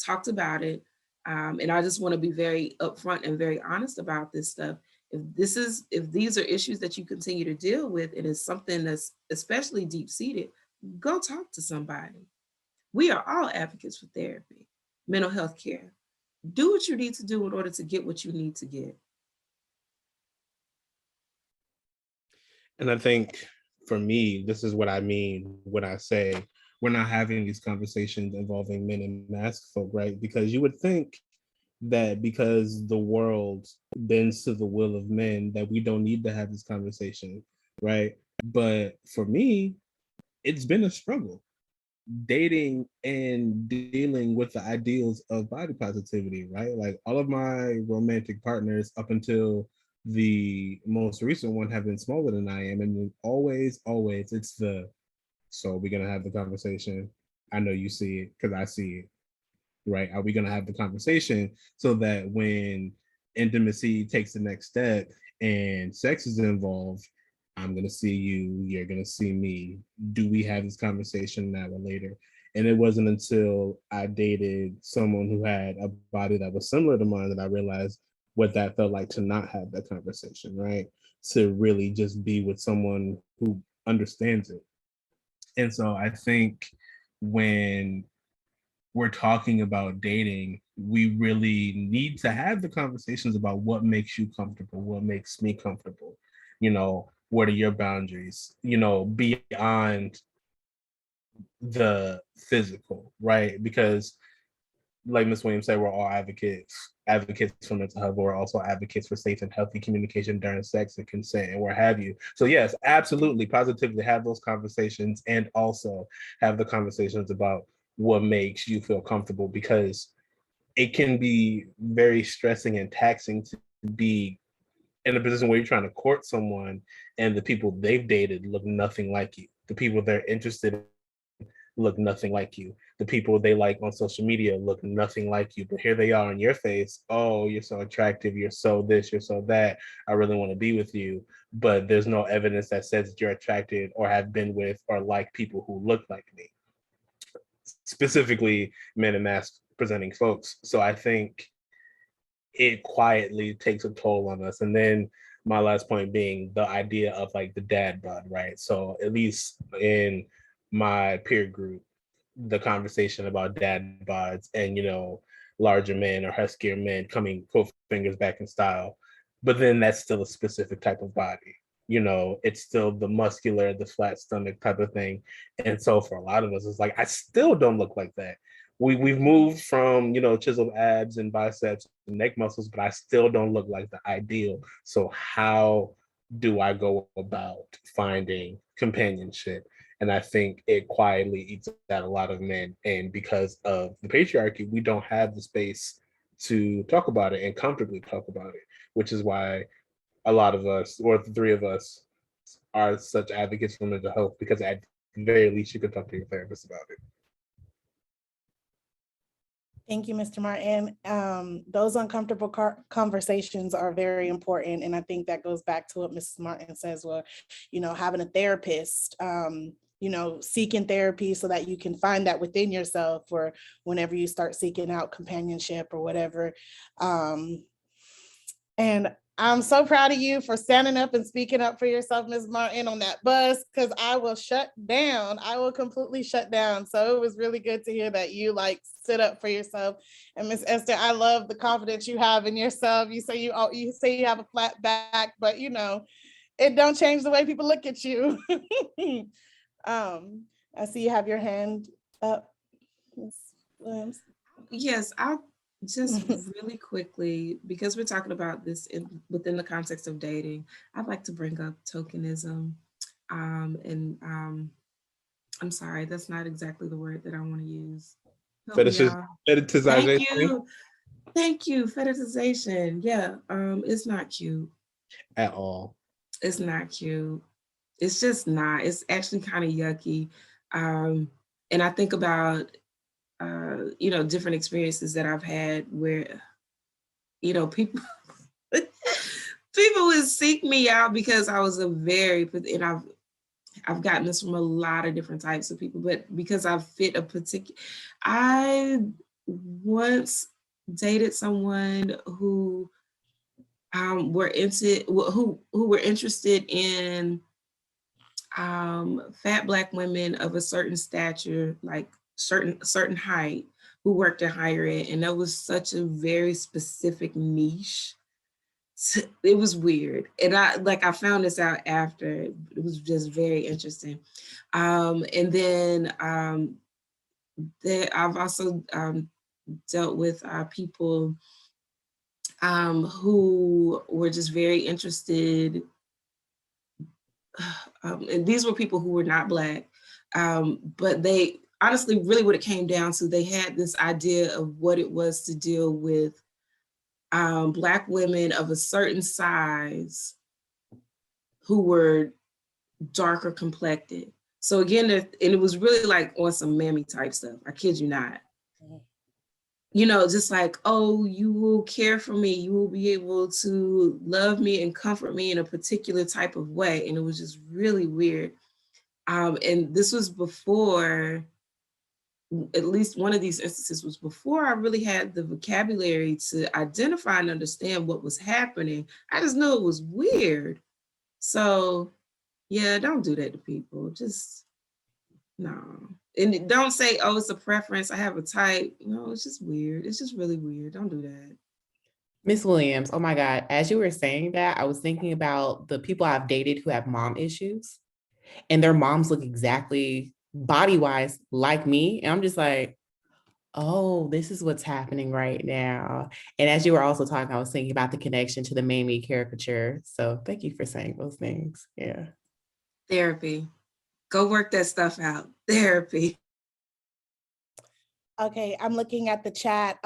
talked about it. And I just want to be very upfront and very honest about this stuff. If these are issues that you continue to deal with, and it's something that's especially deep-seated, go talk to somebody. We are all advocates for therapy. mental health care. Do what you need to do in order to get what you need to get. And I think for me, this is what I mean when I say we're not having these conversations involving men and masked folk, right? Because you would think that because the world bends to the will of men, that we don't need to have this conversation, right? But for me, it's been a struggle dating and dealing with the ideals of body positivity, right? Like all of my romantic partners up until the most recent one have been smaller than I am. And always, it's the, so we're going to have the conversation. I know you see it because I see it, right? Are we going to have the conversation so that when intimacy takes the next step and sex is involved, I'm going to see you, you're going to see me. Do we have this conversation now or later? And it wasn't until I dated someone who had a body that was similar to mine that I realized what that felt like to not have that conversation, right? To really just be with someone who understands it. And so I think when we're talking about dating, we really need to have the conversations about what makes you comfortable, what makes me comfortable. You know, what are your boundaries? You know, beyond the physical, right? Because like Ms. Williams said, we're all advocates for mental health. We're also advocates for safe and healthy communication during sex and consent and where have you. So yes, absolutely, positively have those conversations and also have the conversations about what makes you feel comfortable, because it can be very stressing and taxing to be in a position where you're trying to court someone and the people they've dated look nothing like you. The people they're interested in look nothing like you. The people they like on social media look nothing like you. But here they are in your face. Oh, you're so attractive. You're so this, you're so that. I really want to be with you. But there's no evidence that says that you're attracted or have been with or like people who look like me, specifically men and mask presenting folks. So I think it quietly takes a toll on us. And then my last point being the idea of like the dad bod, right? So at least in my peer group, the conversation about dad bods and, you know, larger men or huskier men coming quote fingers back in style, but then that's still a specific type of body. You know, it's still the muscular, the flat stomach type of thing. And so for a lot of us, it's like, I still don't look like that. We've moved from, you know, chiseled abs and biceps and neck muscles, but I still don't look like the ideal. So how do I go about finding companionship? And I think it quietly eats at a lot of men. And because of the patriarchy, we don't have the space to talk about it and comfortably talk about it, which is why a lot of us, or the three of us, are such advocates for mental health, because at the very least you can talk to your therapist about it. Thank you, Mr. Martin. Those uncomfortable conversations are very important. And I think that goes back to what Mrs. Martin says, well, you know, having a therapist, you know, seeking therapy so that you can find that within yourself, or whenever you start seeking out companionship or whatever. And I'm so proud of you for standing up and speaking up for yourself, Ms. Martin, on that bus, because I will shut down. I will completely shut down. So it was really good to hear that you like stood up for yourself. And Ms. Esther, I love the confidence you have in yourself. You say you have a flat back, but you know, it don't change the way people look at you. I see you have your hand up, Ms. Williams. Yes, I'll just really quickly, because we're talking about this within the context of dating, I'd like to bring up tokenism. I'm sorry, that's not exactly the word that I want to use. Help me out. Fetishization? Thank you. Fetishization. Yeah, it's not cute. At all. It's not cute. It's just not. It's actually kind of yucky. And I think about you know, different experiences that I've had where, you know, people would seek me out because I was and I've gotten this from a lot of different types of people, but because I fit a particular, I once dated someone who were interested in fat Black women of a certain stature, like certain height who worked in higher ed, and that was such a very specific niche. It was weird, and I found this out after. It was just very interesting. And then I've also dealt with people who were just very interested. And these were people who were not Black, but they honestly, really what it came down to, they had this idea of what it was to deal with Black women of a certain size who were darker complected. So again, and it was really like on some mammy type stuff. I kid you not. You know, just like, oh, you will care for me. You will be able to love me and comfort me in a particular type of way. And it was just really weird. And this was before, at least one of these instances was before I really had the vocabulary to identify and understand what was happening. I just know it was weird. So yeah, don't do that to people. Just, no. And don't say, oh, it's a preference, I have a type. No, it's just weird. It's just really weird. Don't do that. Miss Williams, oh my God, as you were saying that, I was thinking about the people I've dated who have mom issues, and their moms look exactly body-wise like me. And I'm just like, oh, this is what's happening right now. And as you were also talking, I was thinking about the connection to the Mamie caricature. So thank you for saying those things. Yeah. Therapy. Go work that stuff out. Therapy. Okay, I'm looking at the chat.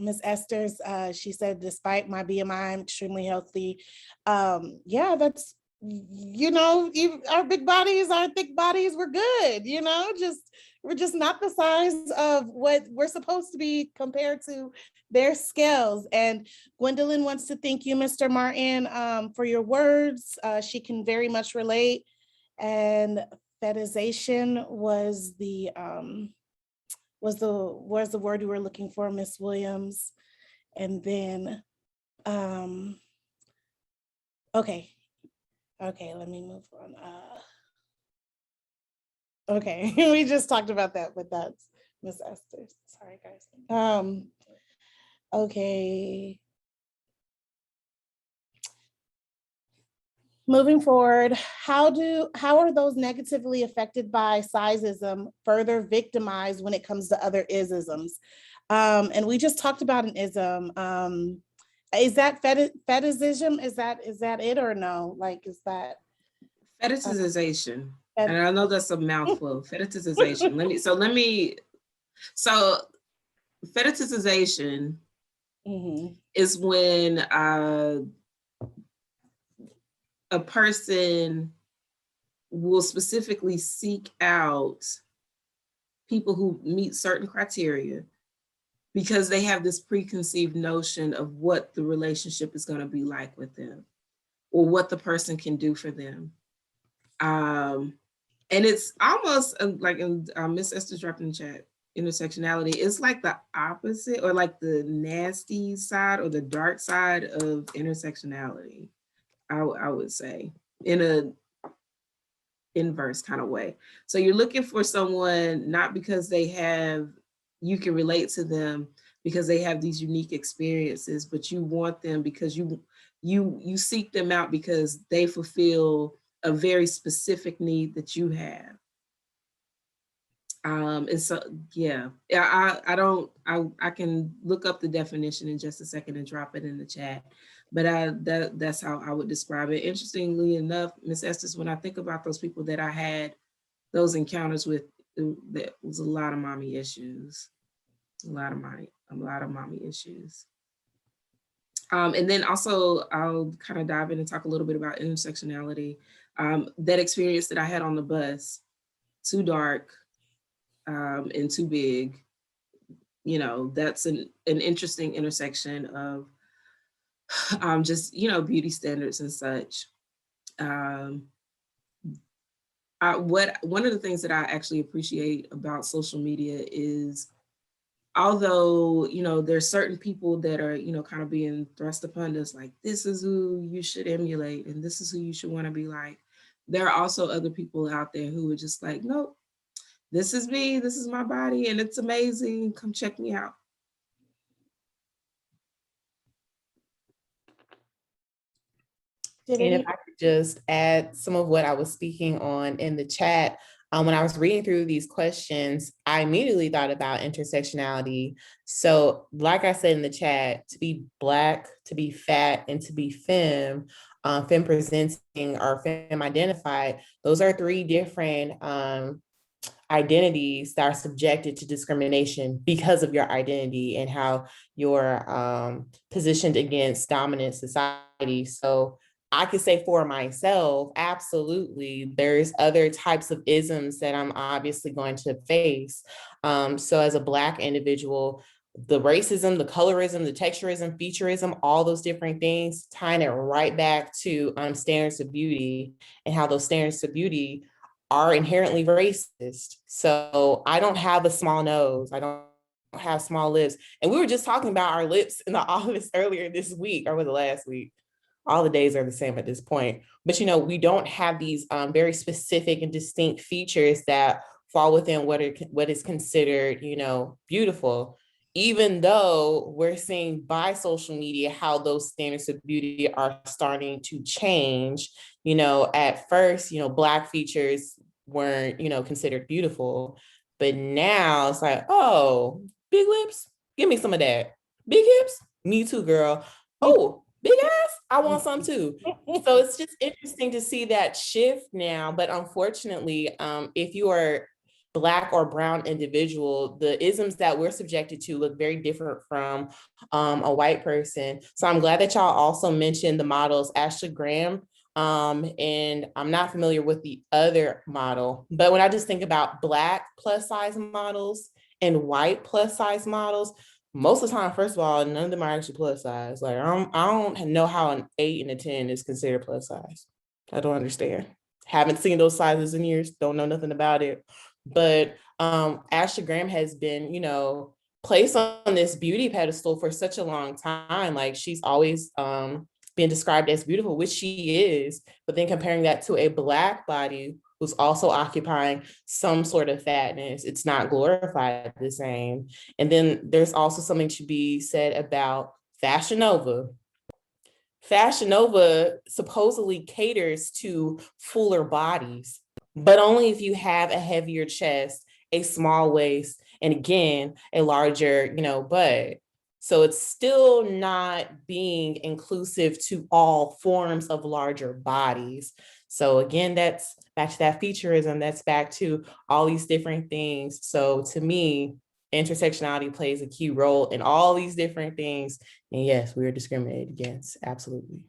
Miss Esther's, she said, despite my BMI, I'm extremely healthy. Yeah, that's, you know, even our big bodies, our thick bodies, we're good, you know, we're just not the size of what we're supposed to be compared to their scales. And Gwendolyn wants to thank you, Mr. Martin, for your words. She can very much relate. And fetishization was the word you were looking for, Miss Williams. And then, okay, let me move on. Okay, we just talked about that, but that's Miss Esther. Sorry, guys. Okay. Moving forward, how are those negatively affected by sizeism further victimized when it comes to other isms? And we just talked about an ism. Is that fetishism? Is that it or no? Like, is that Fetishization. And I know that's a mouthful. Fetishization. So fetishization is when a person will specifically seek out people who meet certain criteria because they have this preconceived notion of what the relationship is going to be like with them or what the person can do for them. And it's almost like Miss Esther dropped in the chat, intersectionality. It's like the opposite, or like the nasty side or the dark side of intersectionality. I would say, in a inverse kind of way. So you're looking for someone not because you can relate to them because they have these unique experiences, but you want them because you seek them out because they fulfill a very specific need that you have. And so, yeah, I can look up the definition in just a second and drop it in the chat. But that's how I would describe it. Interestingly enough, Miss Estes, when I think about those people that I had those encounters with, there was a lot of mommy issues, a lot of mommy issues. And then also I'll kind of dive in and talk a little bit about intersectionality. That experience that I had on the bus, too dark and too big, you know, that's an interesting intersection of just, you know, beauty standards and such. One of the things that I actually appreciate about social media is, although, you know, there's certain people that are, you know, kind of being thrust upon us, like, this is who you should emulate and this is who you should want to be like. There are also other people out there who are just like, nope, this is me, this is my body, and it's amazing. Come check me out. Did And if any, I could just add some of what I was speaking on in the chat, when I was reading through these questions, I immediately thought about intersectionality. So, like I said in the chat, to be Black, to be fat, and to be femme presenting or femme identified, those are three different identities that are subjected to discrimination because of your identity and how you're positioned against dominant society. So I could say for myself, absolutely, there's other types of isms that I'm obviously going to face. So as a Black individual, the racism, the colorism, the texturism, featureism, all those different things, tying it right back to standards of beauty and how those standards of beauty are inherently racist. So I don't have a small nose. I don't have small lips. And we were just talking about our lips in the office earlier this week, or was it last week? All the days are the same at this point. But we don't have these very specific and distinct features that fall within what is considered, beautiful. Even though we're seeing by social media how those standards of beauty are starting to change. At first, Black features weren't, considered beautiful. But now it's like, oh, big lips, give me some of that. Big hips, me too, girl. Oh, big ass, I want some too. So it's just interesting to see that shift now. But unfortunately, if you are Black or brown individual, the isms that we're subjected to look very different from a white person. So I'm glad that y'all also mentioned the models, Ashley Graham. And I'm not familiar with the other model, but when I just think about Black plus size models and white plus size models, most of the time, first of all, none of them are actually plus size. Like I don't know how an 8 and a 10 is considered plus size. I don't understand. Haven't seen those sizes in years. Don't know nothing about it. But Ashley Graham has been, placed on this beauty pedestal for such a long time. Like she's always being described as beautiful, which she is. But then comparing that to a Black body who's also occupying some sort of fatness, it's not glorified the same. And then there's also something to be said about Fashion Nova. Fashion Nova supposedly caters to fuller bodies, but only if you have a heavier chest, a small waist, and again, a larger, butt. So it's still not being inclusive to all forms of larger bodies. So again, that's back to that featureism, that's back to all these different things. So to me, intersectionality plays a key role in all these different things. And yes, we are discriminated against, absolutely.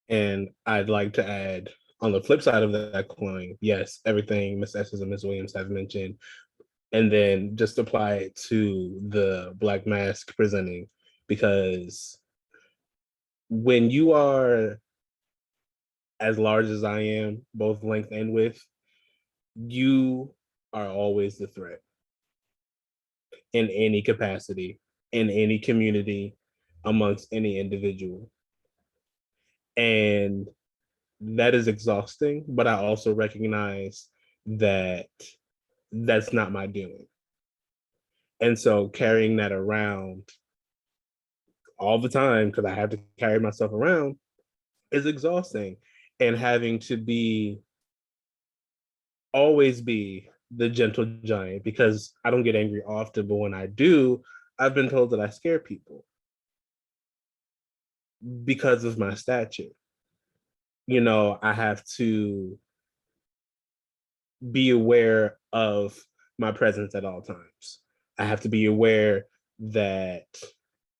And I'd like to add, on the flip side of that coin, yes, everything Ms. Estes and Ms. Williams have mentioned, and then just apply it to the Black mask presenting, because when you are as large as I am, both length and width, you are always the threat in any capacity, in any community, amongst any individual. And that is exhausting, but I also recognize that that's not my doing. And so carrying that around all the time, because I have to carry myself around, is exhausting. And having to always be the gentle giant, because I don't get angry often, but when I do, I've been told that I scare people because of my stature. I have to be aware of my presence at all times. I have to be aware that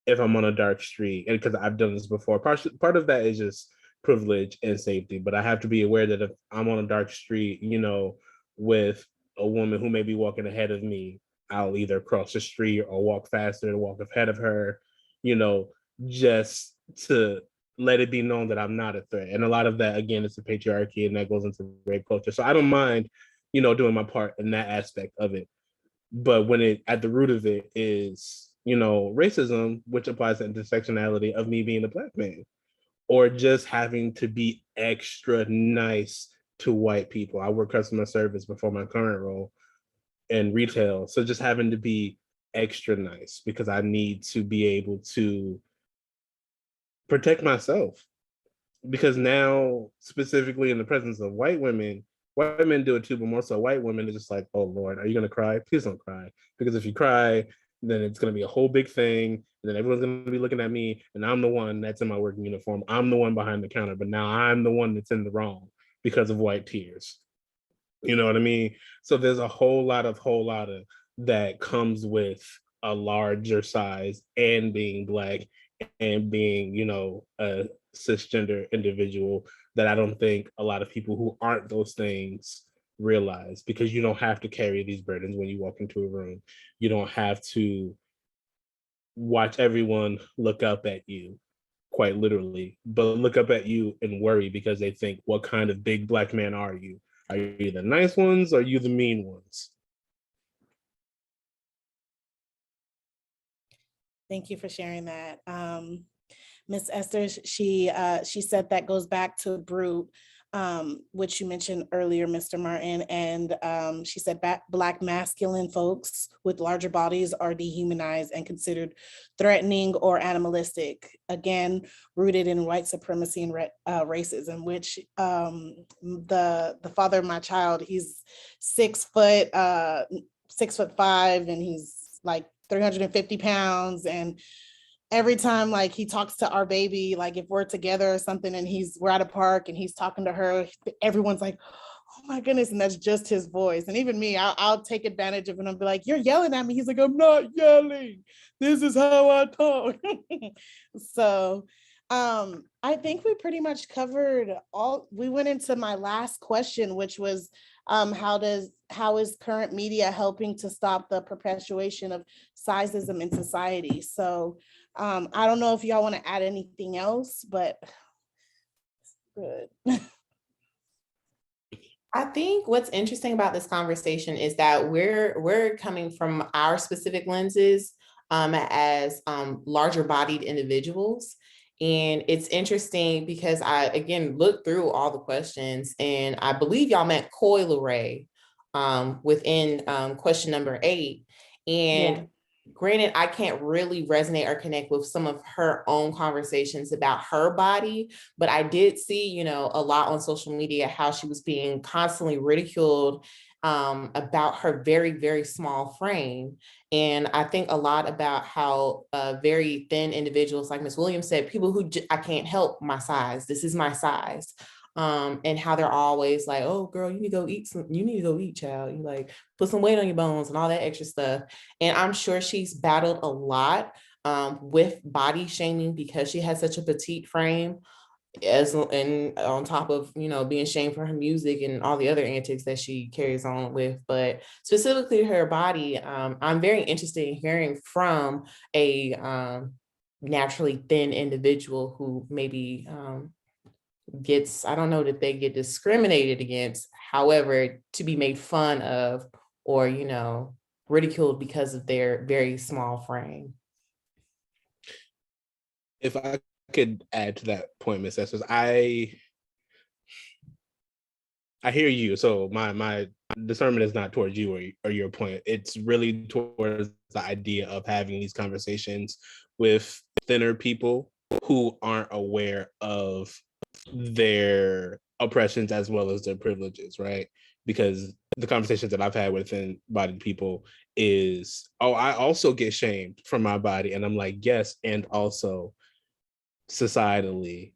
if I'm on a dark street, and because I've done this before, part of that is just privilege and safety, but I have to be aware that if I'm on a dark street, with a woman who may be walking ahead of me, I'll either cross the street or walk faster and walk ahead of her, just to let it be known that I'm not a threat. And a lot of that, again, is the patriarchy, and that goes into rape culture. So I don't mind, doing my part in that aspect of it. But when it at the root of it is, racism, which applies to intersectionality of me being a Black man, or just having to be extra nice to white people. I work customer service before my current role in retail. So just having to be extra nice because I need to be able to protect myself. Because now, specifically in the presence of white women do it too, but more so white women are just like, oh Lord, are you gonna cry? Please don't cry. Because if you cry, then it's gonna be a whole big thing. And then everyone's gonna be looking at me, and I'm the one that's in my working uniform. I'm the one behind the counter, but now I'm the one that's in the wrong because of white tears. You know what I mean? So there's a whole lot of that comes with a larger size and being Black and being, you know, a cisgender individual that I don't think a lot of people who aren't those things realize, because you don't have to carry these burdens when you walk into a room. You don't have to watch everyone look up at you, quite literally, but look up at you and worry because they think, what kind of big Black man are you? Are you the nice ones or are you the mean ones? Thank you for sharing that. Miss Esther, she said that goes back to Brute, which you mentioned earlier, Mr. Martin, and she said Black masculine folks with larger bodies are dehumanized and considered threatening or animalistic, again, rooted in white supremacy and racism, which the father of my child, he's 6'5", and he's like 350 pounds, and every time like he talks to our baby, like if we're together or something and we're at a park and he's talking to her, everyone's like, oh my goodness, and that's just his voice. And even me, I'll take advantage of it and I'll be like, you're yelling at me. He's like, I'm not yelling, this is how I talk. So I think we pretty much covered we went into my last question, which was how is current media helping to stop the perpetuation of sizeism in society? So I don't know if y'all want to add anything else, but good. I think what's interesting about this conversation is that we're coming from our specific lenses as larger bodied individuals. And it's interesting because I, again, looked through all the questions and I believe y'all meant coil array within question number 8. And Yeah. Granted, I can't really resonate or connect with some of her own conversations about her body, but I did see, you know, a lot on social media, how she was being constantly ridiculed about her very, very small frame. And I think a lot about how very thin individuals, like Ms. Williams said, people who I can't help my size, this is my size. And how they're always like, oh girl, you need to go eat you need to go eat, child. You like put some weight on your bones and all that extra stuff. And I'm sure she's battled a lot with body shaming because she has such a petite frame, and on top of, you know, being shamed for her music and all the other antics that she carries on with. But specifically her body, I'm very interested in hearing from a naturally thin individual who maybe gets, I don't know that they get discriminated against, however, to be made fun of or, you know, ridiculed because of their very small frame. If I could add to that point, Ms. Estes, I hear you. So my discernment is not towards you or your point. It's really towards the idea of having these conversations with thinner people who aren't aware of their oppressions as well as their privileges, right? Because the conversations that I've had with thin-bodied people is, oh, I also get shamed for my body. And I'm like, yes, and also societally,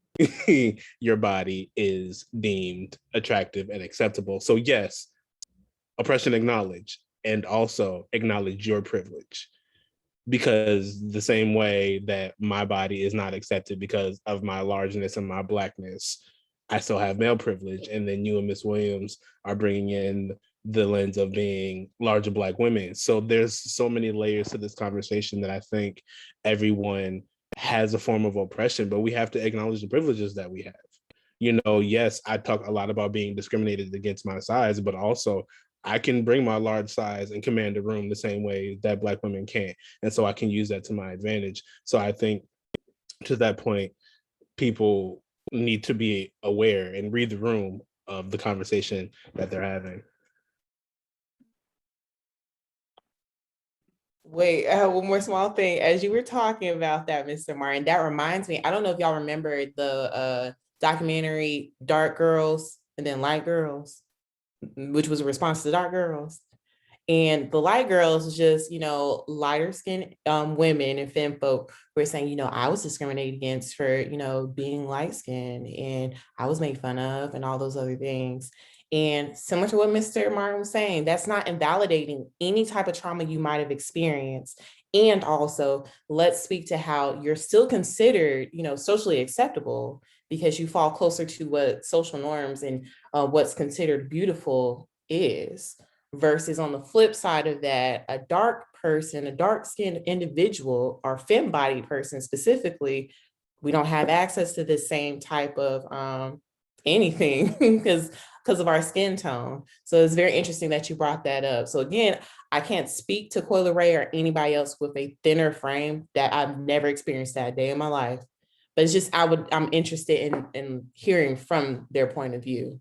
your body is deemed attractive and acceptable. So yes, oppression acknowledged, and also acknowledge your privilege. Because the same way that my body is not accepted because of my largeness and my Blackness, I still have male privilege. And then you and Miss Williams are bringing in the lens of being larger Black women. So there's so many layers to this conversation that I think everyone has a form of oppression, but we have to acknowledge the privileges that we have. You know, yes, I talk a lot about being discriminated against my size, but also I can bring my large size and command a room the same way that Black women can't. And so I can use that to my advantage. So I think to that point, people need to be aware and read the room of the conversation that they're having. Wait, one more small thing. As you were talking about that, Mr. Martin, that reminds me, I don't know if y'all remember the documentary Dark Girls and then Light Girls, which was a response to Dark Girls. And the light girls is just, lighter skinned women and femme folk who are saying, I was discriminated against for, being light skinned and I was made fun of and all those other things. And similar to what Mr. Martin was saying, that's not invalidating any type of trauma you might have experienced. And also, let's speak to how you're still considered, socially acceptable because you fall closer to what social norms and what's considered beautiful is. Versus on the flip side of that, a dark person, a dark-skinned individual or femme-bodied person specifically, we don't have access to the same type of anything because of our skin tone. So it's very interesting that you brought that up. So again, I can't speak to Coyle Ray or anybody else with a thinner frame that I've never experienced that day in my life. But it's just, I'm interested in hearing from their point of view.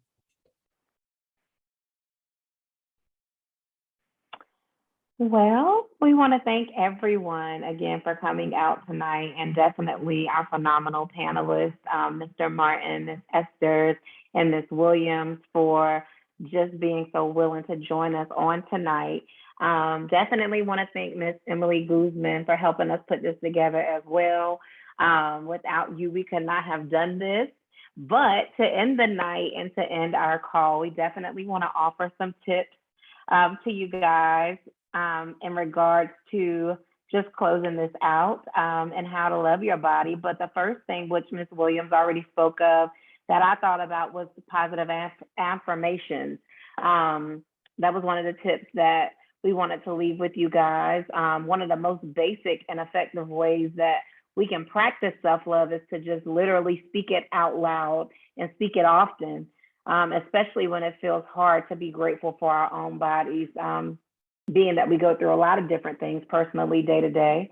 Well, we want to thank everyone again for coming out tonight, and definitely our phenomenal panelists, Mr. Martin, Ms. Esther, and Ms. Williams for just being so willing to join us on tonight. Definitely want to thank Ms. Emily Guzman for helping us put this together as well. Without you, we could not have done this. But to end the night and to end our call, we definitely want to offer some tips to you guys in regards to just closing this out and how to love your body. But the first thing, which Ms. Williams already spoke of, that I thought about was positive affirmations. That was one of the tips that we wanted to leave with you guys. One of the most basic and effective ways that we can practice self-love is to just literally speak it out loud and speak it often, especially when it feels hard to be grateful for our own bodies. Being that we go through a lot of different things personally day to day.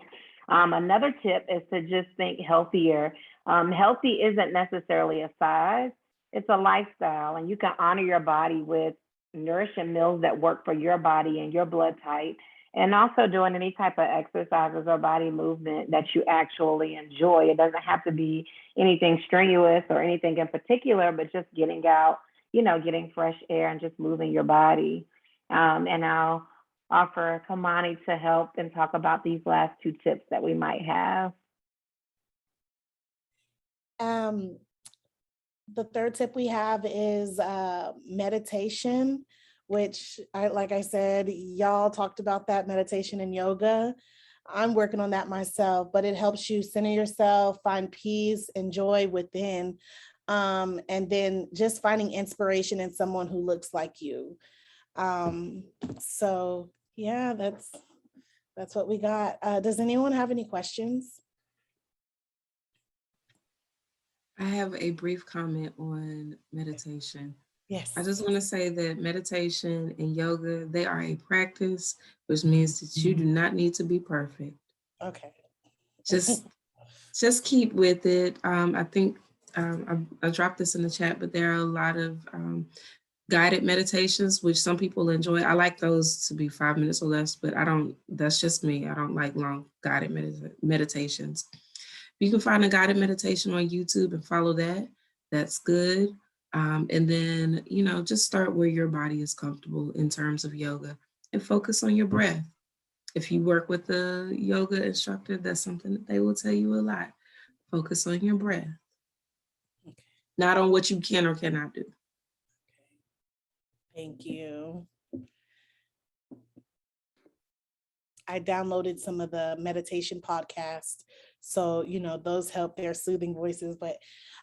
Another tip is to just think healthier. Healthy isn't necessarily a size, it's a lifestyle, and you can honor your body with nourishing meals that work for your body and your blood type, and also doing any type of exercises or body movement that you actually enjoy. It doesn't have to be anything strenuous or anything in particular, but just getting out, getting fresh air and just moving your body. And I'll offer Kimani to help and talk about these last two tips that we might have. The third tip we have is meditation, which like I said, y'all talked about that, meditation and yoga. I'm working on that myself, but it helps you center yourself, find peace and joy within, and then just finding inspiration in someone who looks like you. So yeah, that's what we got. Does anyone have any questions? I have a brief comment on meditation. Yes. I just want to say that meditation and yoga, they are a practice, which means that you do not need to be perfect. Okay. Just keep with it. I think I dropped this in the chat, but there are a lot of guided meditations, which some people enjoy. I like those to be 5 minutes or less, but that's just me. I don't like long guided meditations. You can find a guided meditation on YouTube and follow that. That's good. And then, just start where your body is comfortable in terms of yoga and focus on your breath. If you work with a yoga instructor, that's something that they will tell you a lot. Focus on your breath, not on what you can or cannot do. Thank you. I downloaded some of the meditation podcasts. So, those help their soothing voices, but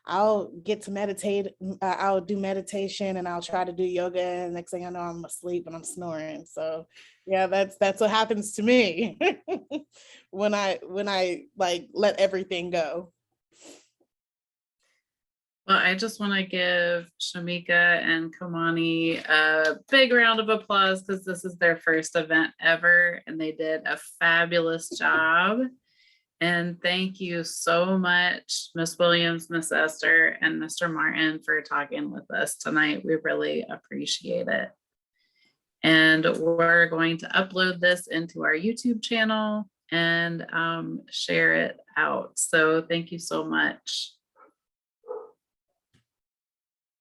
I'll get to meditate. I'll do meditation and I'll try to do yoga. And next thing I know, I'm asleep and I'm snoring. So yeah, that's what happens to me when I like let everything go. Well, I just want to give Shamika and Kimani a big round of applause because this is their first event ever and they did a fabulous job. And thank you so much, Ms. Williams, Ms. Esther, and Mr. Martin for talking with us tonight. We really appreciate it. And we're going to upload this into our YouTube channel and share it out. So thank you so much.